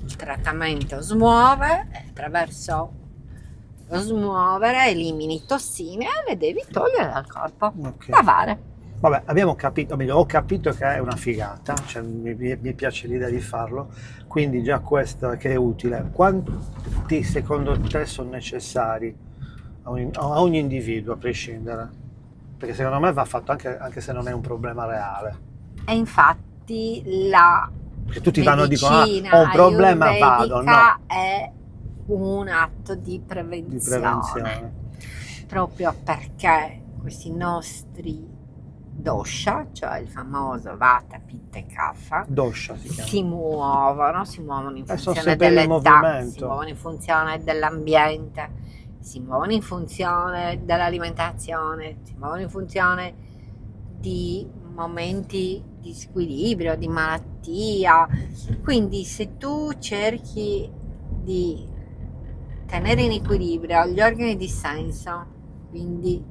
il trattamento smuove, e attraverso lo smuovere elimini tossine e le devi togliere dal corpo, Ok. lavare. Vabbè, abbiamo capito, o meglio, ho capito che è una figata, cioè mi piace l'idea di farlo, quindi già questo che è utile. Quanti secondo te sono necessari a ogni individuo, a prescindere? Perché secondo me va fatto anche se non è un problema reale. E infatti la Perché tutti vanno e dicono, medicina ho un problema, vado, ayurvedica no, è un atto di di prevenzione. prevenzione. Proprio perché questi nostri dosha, cioè il famoso vata, pitta e kapha, Dosha si chiama. si muovono in sono funzione sempre in dell'età, movimento. si muovono in funzione dell'ambiente, si muovono in funzione dell'alimentazione, si muovono in funzione di momenti di squilibrio, di malattia. Quindi se tu cerchi di tenere in equilibrio gli organi di senso, quindi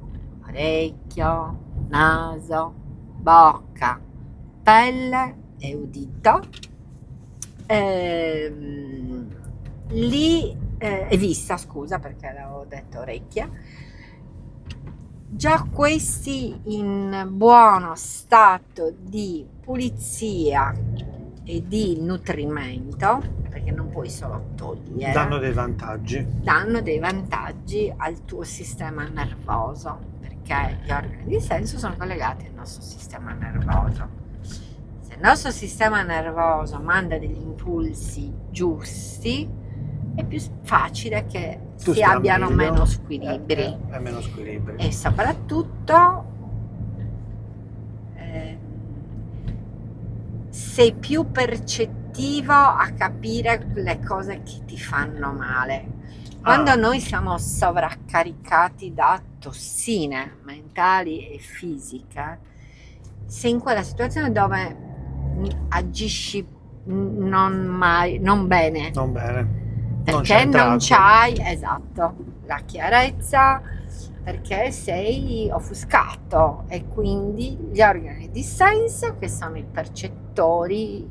orecchio, naso, bocca, pelle e udito, e vista, scusa, perché avevo detto orecchie, già questi in buono stato di pulizia e di nutrimento, perché non puoi solo togliere, Danno dei vantaggi. danno dei vantaggi al tuo sistema nervoso, perché gli organi di senso sono collegati al nostro sistema nervoso. Se il nostro sistema nervoso manda degli impulsi giusti, è più facile che Tu si stia abbiano meglio. meno squilibri. È meno squilibri. E soprattutto sei più percettivo a capire le cose che ti fanno male. Quando noi siamo sovraccaricati da tossine mentali e fisiche, sei in quella situazione dove agisci non bene. Non bene. Perché non centrato. c'hai, esatto, la chiarezza, perché sei offuscato, e quindi gli organi di senso, che sono i percettori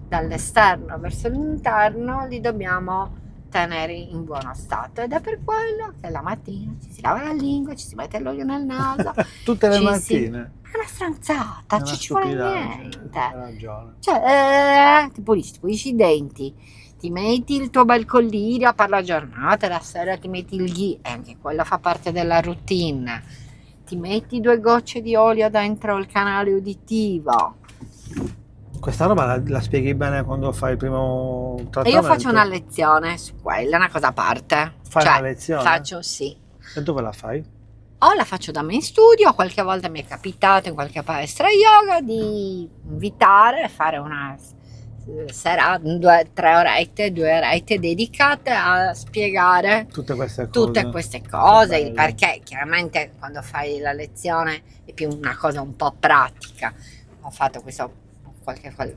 dall'esterno verso l'interno, li dobbiamo tenere in buono stato, ed è per quello che la mattina ci si lava la lingua, ci si mette l'olio nel naso. Tutte le ci mattine. È una stronzata, È una ci vuole stupidaggine. niente. Hai ragione. Cioè, ti pulisci i denti, ti metti il tuo bel collirio per la giornata, la sera ti metti il ghee, e anche quello fa parte della routine. Ti metti 2 gocce di olio dentro il canale uditivo. Questa roba la spieghi bene quando fai il primo E trattamento? io faccio una lezione su quella, una cosa a parte. Fai Cioè, una lezione? faccio, sì. E dove la fai? O la faccio da me in studio, qualche volta mi è capitato in qualche palestra yoga di invitare e fare una serata, 2 orette dedicate a spiegare Tutte queste cose. tutte queste cose, Che il bello. perché. Chiaramente quando fai la lezione è più una cosa un po' pratica. Ho fatto questo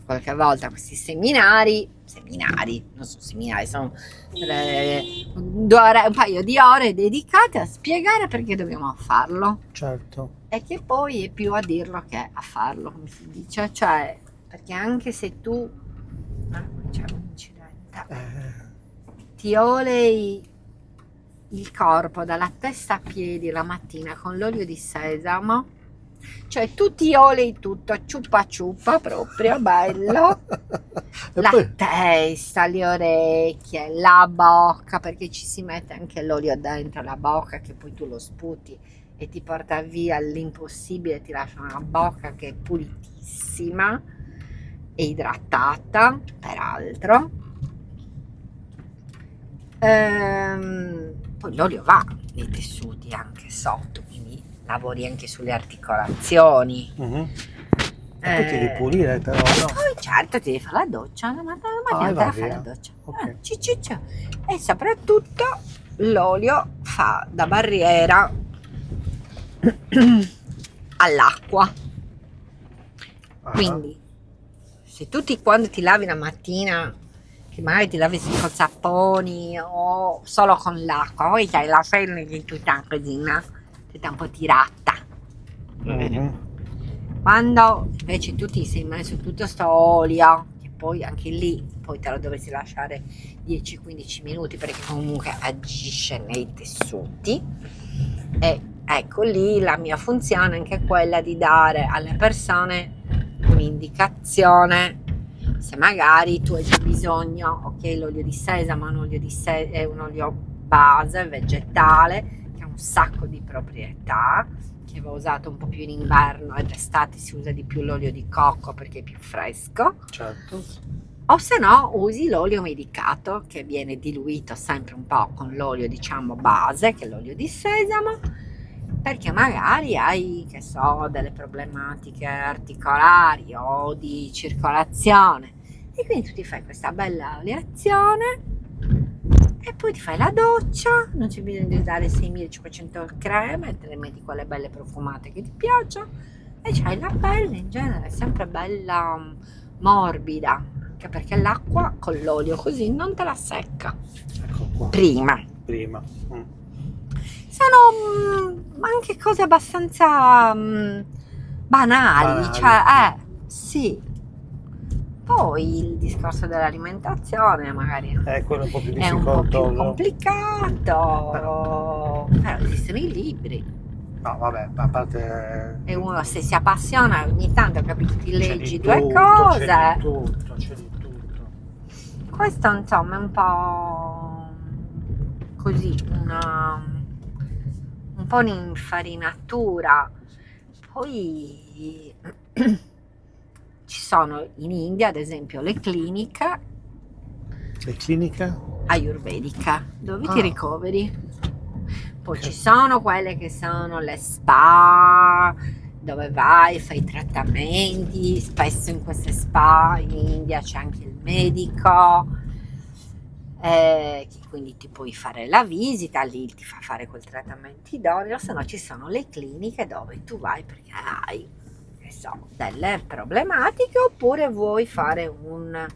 qualche volta, questi seminari, non sono seminari, sono 2 ore, un paio di ore dedicate a spiegare perché dobbiamo farlo, Certo. e che poi è più a dirlo che a farlo, come si dice, cioè, perché anche se tu c'è un incidente, ti olei il corpo dalla testa a piedi la mattina con l'olio di sesamo, cioè tu ti olei tutto, ciuppa ciuppa proprio, bello, E la poi testa, le orecchie, la bocca, perché ci si mette anche l'olio dentro la bocca, che poi tu lo sputi e ti porta via l'impossibile, ti lascia una bocca che è pulitissima e idratata, peraltro. Poi l'olio va nei tessuti anche sotto, quindi lavori anche sulle articolazioni. Mhm. E poi ti devi pulire però, no? Poi certo ti devi fare la doccia, la mattina e te la vai fai via. la doccia. Ok. Ciciccio. E soprattutto l'olio fa da barriera all'acqua. Ah. Quindi se quando ti lavi la mattina, che magari ti lavi con saponi o solo con l'acqua, poi c'hai la pelle che tutta così, no? Tutta un po' tirata. Mhm. Quando invece tu ti sei messo tutto sto olio, che poi anche lì poi te lo dovresti lasciare 10-15 minuti, perché comunque agisce nei tessuti, e ecco lì la mia funzione è anche quella di dare alle persone un'indicazione. Se magari tu hai bisogno, ok, l'olio di sesamo è un olio base vegetale che ha un sacco di proprietà, che va usato un po' più in inverno, ed estate si usa di più l'olio di cocco perché è più fresco, Certo. o se no usi l'olio medicato, che viene diluito sempre un po' con l'olio, diciamo, base, che è l'olio di sesamo, perché magari hai, che so, delle problematiche articolari o di circolazione, e quindi tu ti fai questa bella oleazione e poi ti fai la doccia, non c'è bisogno di usare 6500 creme, te le metti quelle belle profumate che ti piacciono, e c'hai la pelle in genere sempre bella morbida, anche perché l'acqua con l'olio così non te la secca Ecco qua. prima. Mm. Sono anche cose abbastanza banali, cioè sì. Poi il discorso dell'alimentazione magari Quello è un po' più è un po' più difficoltoso. complicato, però esistono i libri, No, vabbè, a parte... e uno, se si appassiona, ogni tanto, capito, ti c'è leggi di 2 tutto, cose. C'è di tutto. Questo insomma è un po' così, un po' un'infarinatura. Poi ci sono in India, ad esempio, le cliniche Le cliniche? ayurvediche dove Ah. ti ricoveri. Poi Ok. ci sono quelle che sono le spa, dove vai, fai trattamenti. Spesso in queste spa in India c'è anche il medico. che quindi ti puoi fare la visita, lì ti fa fare quel trattamento idoneo, se no ci sono le cliniche dove tu vai perché hai, che so, delle problematiche, oppure vuoi fare un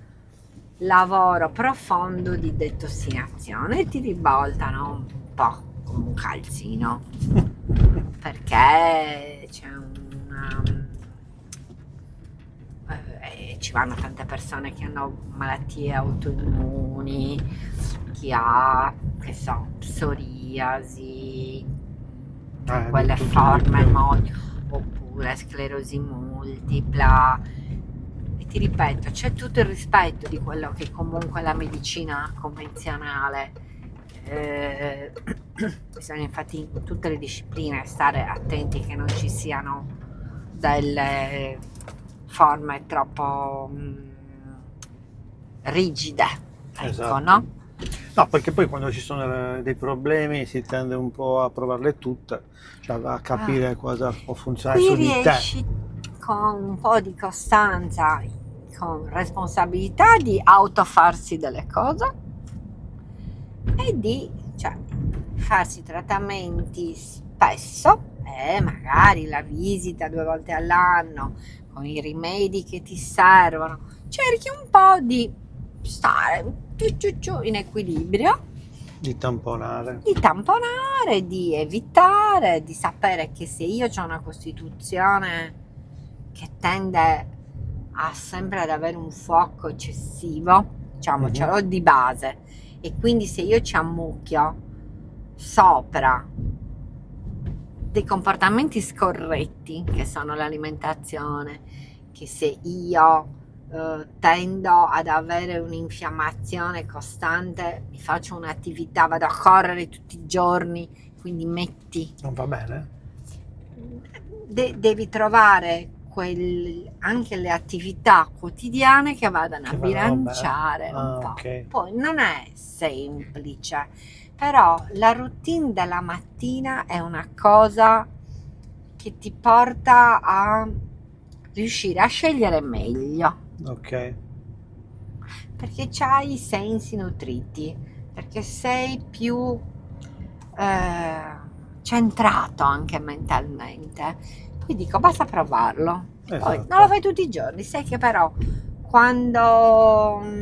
lavoro profondo di detossinazione e ti ribaltano un po' come un calzino, perché c'è ci vanno tante persone che hanno malattie autoimmuni, chi ha, che so, psoriasi, quelle tutto forme di più. oppure sclerosi multipla. E ti ripeto, c'è tutto il rispetto di quello che comunque la medicina convenzionale, bisogna infatti in tutte le discipline stare attenti che non ci siano delle forme troppo rigide, ecco, Esatto. no? No, perché poi quando ci sono dei problemi si tende un po' a provarle tutte, cioè a capire cosa può funzionare Qui su di te. riesci con un po' di costanza, con responsabilità di autofarsi delle cose e di farsi trattamenti spesso, magari la visita 2 volte all'anno con i rimedi che ti servono, cerchi un po' di stare in equilibrio, Di tamponare. di evitare, di sapere che se io ho una costituzione che tende a sempre ad avere un fuoco eccessivo, diciamo, ce l'ho di base, e quindi se io ci ammucchio sopra dei comportamenti scorretti che sono l'alimentazione, che se io tendo ad avere un'infiammazione costante, mi faccio un'attività, vado a correre tutti i giorni, quindi Non va bene? devi trovare anche le attività quotidiane che vadano a Che vadano bilanciare bene. un po'. Ok. Poi non è semplice, però la routine della mattina è una cosa che ti porta a riuscire a scegliere meglio, Ok. perché c'hai i sensi nutriti, perché sei più centrato anche mentalmente. Poi dico, basta provarlo. Poi Esatto. non lo fai tutti i giorni, sai che però quando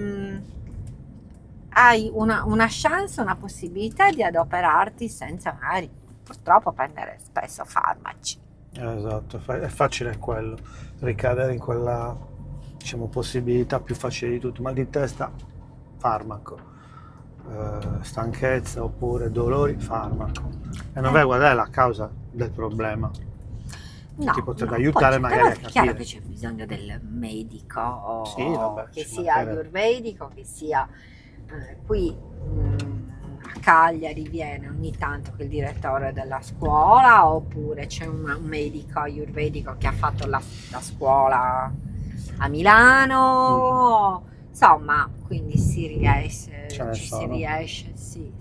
hai una chance, una possibilità di adoperarti senza magari purtroppo prendere spesso farmaci. Esatto, è facile quello, ricadere in quella, diciamo, possibilità più facile di tutto, mal di testa, farmaco, stanchezza oppure dolori, farmaco. E non vai, guarda, è la causa del problema. No, Ti potrebbe poi aiutare certe magari a volte è chiaro capire. che c'è bisogno del medico, Sì, vabbè, che ci sia mancherebbe. ayurvedico, che sia qui a Cagliari viene ogni tanto che il direttore della scuola, oppure c'è un medico ayurvedico che ha fatto la scuola a Milano, insomma, quindi si riesce, Ce ne ci si sono. riesce, sì.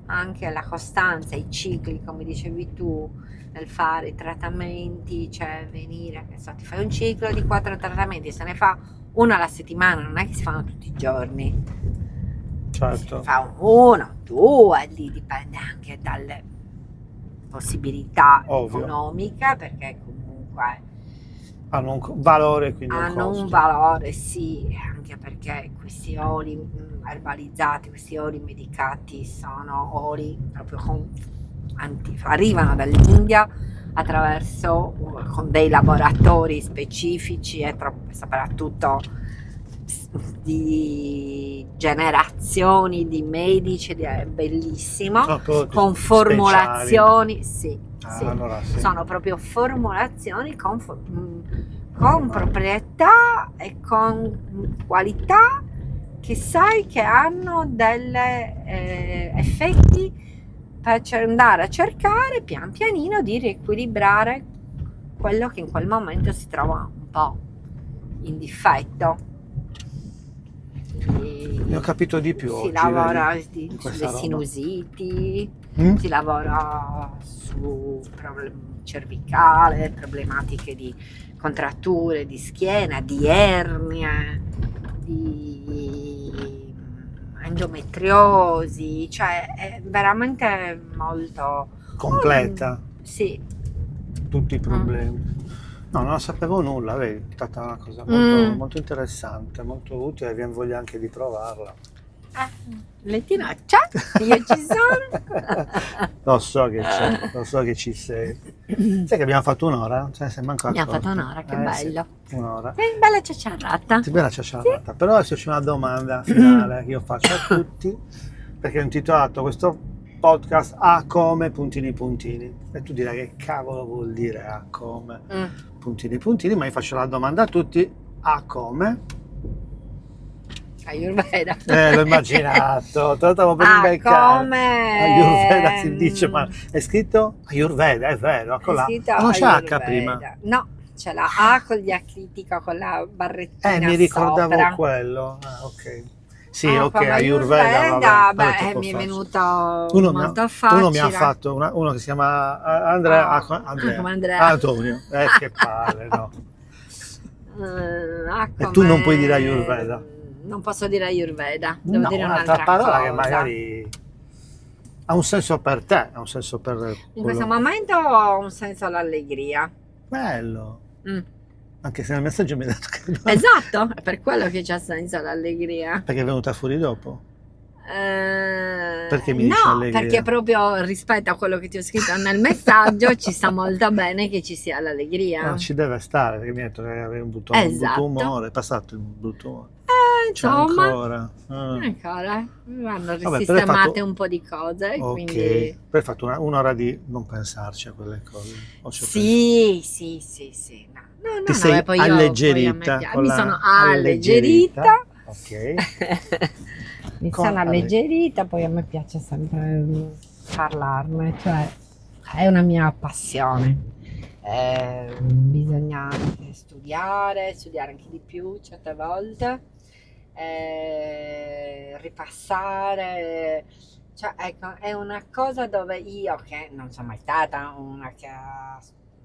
Anche la costanza, i cicli, come dicevi tu, nel fare i trattamenti, cioè venire, che so, ti fai un ciclo di 4 trattamenti, se ne fa uno alla settimana, non è che si fanno tutti i giorni, Certo. si fa 1, 2, lì dipende anche dalle possibilità Ovvio. economiche, perché comunque Hanno un valore, quindi un hanno costo. un valore, sì, anche perché questi oli erbalizzati, questi oli medicati sono oli proprio arrivano dall'India attraverso con dei laboratori specifici e soprattutto di generazioni di medici, è bellissimo, Sono prodotti con formulazioni, sì, allora sì. sono proprio formulazioni con proprietà e con qualità che sai che hanno degli effetti per andare a cercare pian pianino di riequilibrare quello che in quel momento si trova un po' in difetto. Ne ho capito di più si oggi, lavora vedi, sulle questa roba. sinusiti, Mm? si lavora su problemi cervicale, problematiche di contratture di schiena, di ernie, di endometriosi, cioè è veramente molto Completa, sì. tutti i problemi. No, non sapevo nulla, vedi, è stata una cosa molto, molto interessante, molto utile, viene voglia anche di provarla. Lettina, ciao, io ci sono. Lo so che c'è, lo so che ci sei. Sai che abbiamo fatto un'ora? Cioè, sei manco Abbiamo accorto. fatto un'ora, che bello. Sì, un'ora. Bella ciaciarrata. Sì, bella ciaciarata. Però adesso c'è una domanda finale che io faccio a tutti, perché ho intitolato questo podcast A come puntini puntini. E tu dirai che cavolo vuol dire A come puntini puntini, ma io faccio la domanda a tutti, A come? Ayurveda. L'ho immaginato, te lo stavo per imbeccare. Come Ayurveda si dice, ma è scritto Ayurveda, è vero, è con scritto non c'è H Ayurveda. prima. No, c'è la A col diacritico con la barrettina Mi ricordavo sopra. quello. Ah, ok. Sì, Ah, ok, come Ayurveda, vabbè, quello è beh, troppo mi è facile. venuto Uno molto facile. mi ha fatto, uno che si chiama Andrea, come Andrea. Antonio, che palle, no. A E tu non come- puoi dire Ayurveda? Non posso dire Ayurveda, devo No, dire un'altra parola cosa. che magari ha un senso per te, ha un senso per In questo momento ho un senso l'allegria. Bello. Mm. Anche se nel messaggio mi hai detto che no. Esatto, è per quello che c'ha senso l'allegria. Perché è venuta fuori dopo. Perché mi dici no, allegria? perché proprio rispetto a quello che ti ho scritto nel messaggio ci sta molto bene che ci sia l'allegria. No, ci deve stare, perché mi hai detto che avevi un brutto umore, è passato il brutto umore. C'è Insomma, ancora. ancora vanno Vabbè, però hai risistemate fatto- un po' di cose, Ok, quindi poi hai fatto un'ora di non pensarci a quelle cose. O ci ho sì. No, Ti no, sei e poi alleggerita io con mi la sono alleggerita. Ok. Mi Con- sono alleggerita, poi a me piace sempre parlarne, cioè è una mia passione. Bisogna anche studiare anche di più certe volte, ripassare, cioè ecco, è una cosa dove io che non sono mai stata una che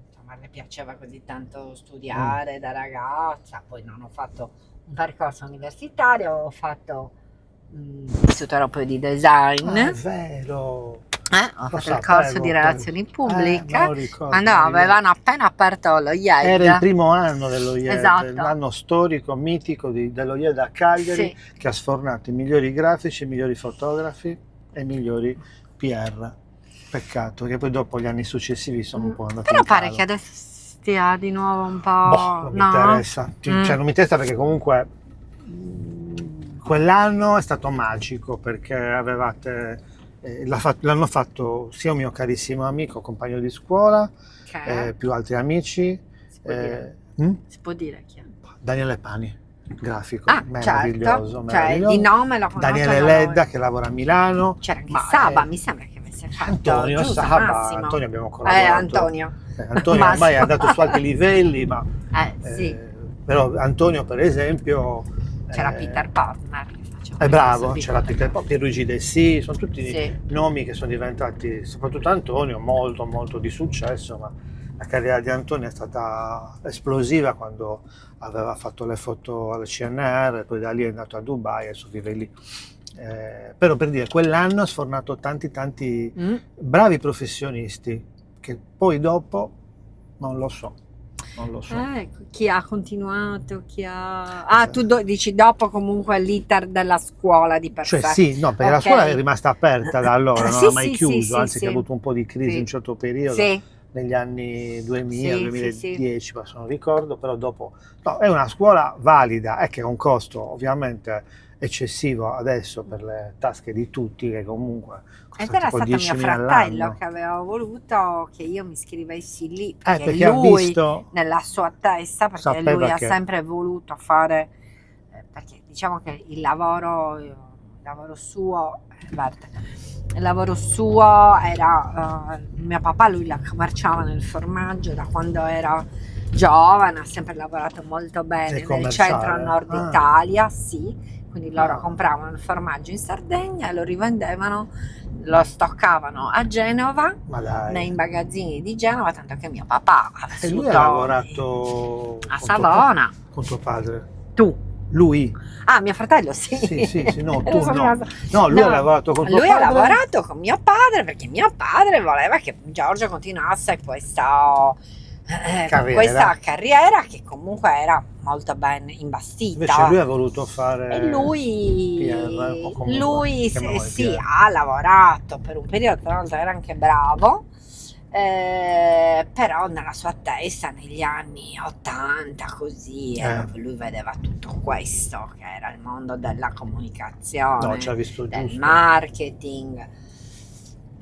insomma, le piaceva così tanto studiare da ragazza, poi non ho fatto un percorso universitario, ho fatto Istituto Europeo di Design, Ah, è vero. ho Lo fatto il sapevo, corso di poi. relazioni pubbliche, me lo ricordo, quando me lo ricordo. avevano appena aperto lo IED. Era il primo anno dello IED, Esatto. l'anno storico, mitico dello IED a Cagliari, Sì. che ha sfornato i migliori grafici, i migliori fotografi e i migliori PR. Peccato, che poi dopo gli anni successivi sono un po' andati Però in pare calo. che adesso stia di nuovo un po'. Non mi interessa, cioè non mi interessa perché comunque quell'anno è stato magico perché avevate, l'hanno fatto sia un mio carissimo amico, compagno di scuola, Che più altri amici, si può dire. Si può dire chi è? Daniele Pani, grafico, Ah, meraviglioso, certo, cioè meraviglioso. di nome lo conosco. Daniele ma Ledda che lavora a Milano. c'era anche ma, Saba, mi sembra che avesse fatto. Antonio giusto, Saba, Massimo. Antonio abbiamo collaborato. Antonio. Antonio ormai è Massimo. andato su altri livelli, ma Sì, però Antonio per esempio c'era Peter Partner. che faceva è bravo, questo c'era piccolo- Peter Pan, Pierluigi Dessì, sono tutti Sì. nomi che sono diventati, soprattutto Antonio, molto molto di successo, ma la carriera di Antonio è stata esplosiva quando aveva fatto le foto al CNR, poi da lì è andato a Dubai, adesso vive lì. Però per dire, quell'anno ha sfornato tanti bravi professionisti che poi dopo non lo so. Ecco, chi ha continuato, chi ha. Tu dici dopo comunque l'iter della scuola di per Cioè sé. sì, no, perché la Ok. scuola è rimasta aperta da allora, non Sì, ha mai sì, chiuso, sì, anzi sì, che ha avuto un po' di crisi sì. in un certo periodo, Sì, negli anni 2000, Sì, 2010, ma se non ricordo, però dopo. No, è una scuola valida, è che ha un costo ovviamente eccessivo adesso per le tasche di tutti, che comunque ed costa era tipo stato mio 10.000 fratello all'anno. che aveva voluto che io mi iscrivessi lì, Perché ha lui visto, nella sua testa, perché sapeva lui ha che- sempre voluto fare, perché diciamo che il lavoro suo, guarda, il lavoro suo era, mio papà lui la commerciava nel formaggio da quando era giovane, ha sempre lavorato molto bene Nel nel commerciale? centro-nord Ah. Italia, sì, quindi loro Ah. compravano il formaggio in Sardegna e lo rivendevano, lo stoccavano a Genova, Ma dai. nei magazzini di Genova, tanto che mio papà ha E lui vissuto ha lavorato a con Savona. con tuo padre? Tu, Lui? Ah, mio fratello, sì. Sì, no, Ero tu no. rimasta- No, lui No, ha lavorato con tuo lui ha padre? lavorato con mio padre perché mio padre voleva che Giorgio continuasse con Carriera. questa carriera che comunque era molto ben imbastita. Invece lui ha voluto fare E lui, PR, o comunque, lui chiamiamolo sì, PR. ha lavorato per un periodo, tra l'altro era anche bravo, però nella sua testa negli anni 80 così lui vedeva tutto questo che era il mondo della comunicazione, No, ci ha visto del giusto. marketing.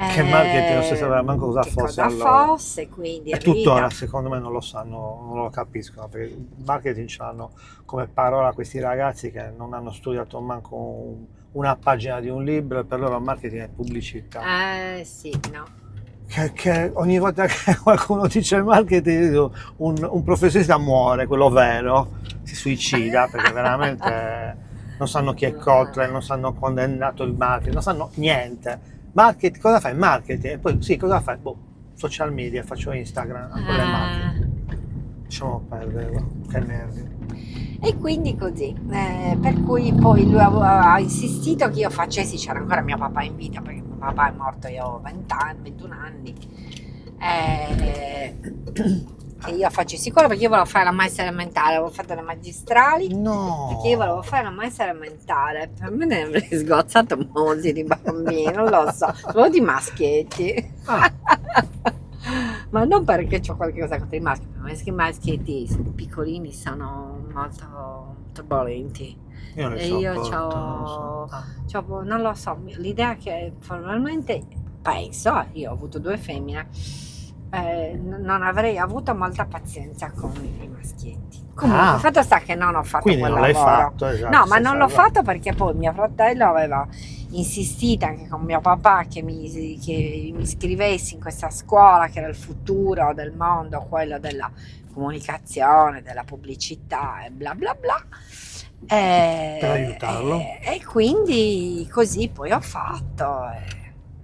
Che marketing non si sapeva manco cosa che fosse cosa allora. fosse, quindi E tuttora secondo me non lo sanno, non lo capiscono, perché il marketing ce l'hanno come parola questi ragazzi che non hanno studiato manco una pagina di un libro e per loro il marketing è pubblicità. sì, no. Che ogni volta che qualcuno dice marketing un professionista muore, quello vero, si suicida perché veramente non sanno chi è Kotler, non sanno quando è nato il marketing, non sanno niente. Marketing, cosa fai? Marketing, e poi sì, cosa fai? Boh, social media, faccio Instagram, quello è marketing. Lasciamo perdere, va, che nervi. E quindi così, per cui poi lui ha insistito che io facessi, c'era ancora mio papà in vita perché mio papà è morto, io ho 21 anni, che io facessi quello perché io volevo fare la maestra elementare, avevo fatto le magistrali. No! Perché io volevo fare la maestra elementare, per me ne avrei sgozzato molti di bambini, non lo so, solo di maschietti. Ah. Ma non perché ho qualcosa contro i maschi, perché i maschietti piccolini sono molto turbolenti. Io ne E so io porto, non lo so, l'idea che probabilmente penso, io ho avuto 2 femmine, non avrei avuto molta pazienza con i maschietti. Comunque, il fatto sta che non ho fatto quindi quel non l'hai lavoro. fatto, esatto, No, ma non l'ho salva. fatto perché poi mio fratello aveva insistito anche con mio papà che mi iscrivessi in questa scuola che era il futuro del mondo, quello della comunicazione, della pubblicità e bla bla bla. Per aiutarlo. E quindi così poi ho fatto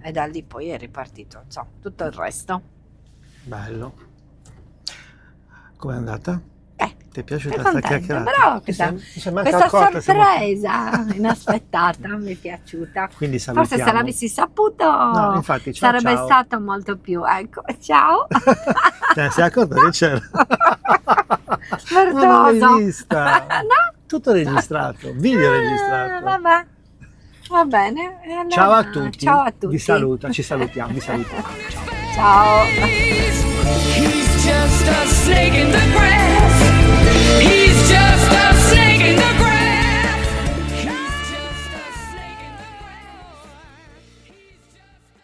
e da lì poi è ripartito, insomma, tutto il resto. Bello. Com'è andata? Ti è piaciuta Sono questa contenta, chiacchierata? però questa sorpresa inaspettata mi è piaciuta. Quindi salutiamo. Forse se l'avessi saputo infatti, ciao, sarebbe ciao. stato molto più, ecco, ciao. Te ne sei accorta che c'era? Smertoso. Non l'hai vista. No? Tutto registrato, video registrato. Vabbè, va bene. E allora, Ciao a tutti. Ciao a tutti. Vi saluta, ci salutiamo, vi salutiamo. Ciao. Ciao. He's just a snake in the grass. He's just a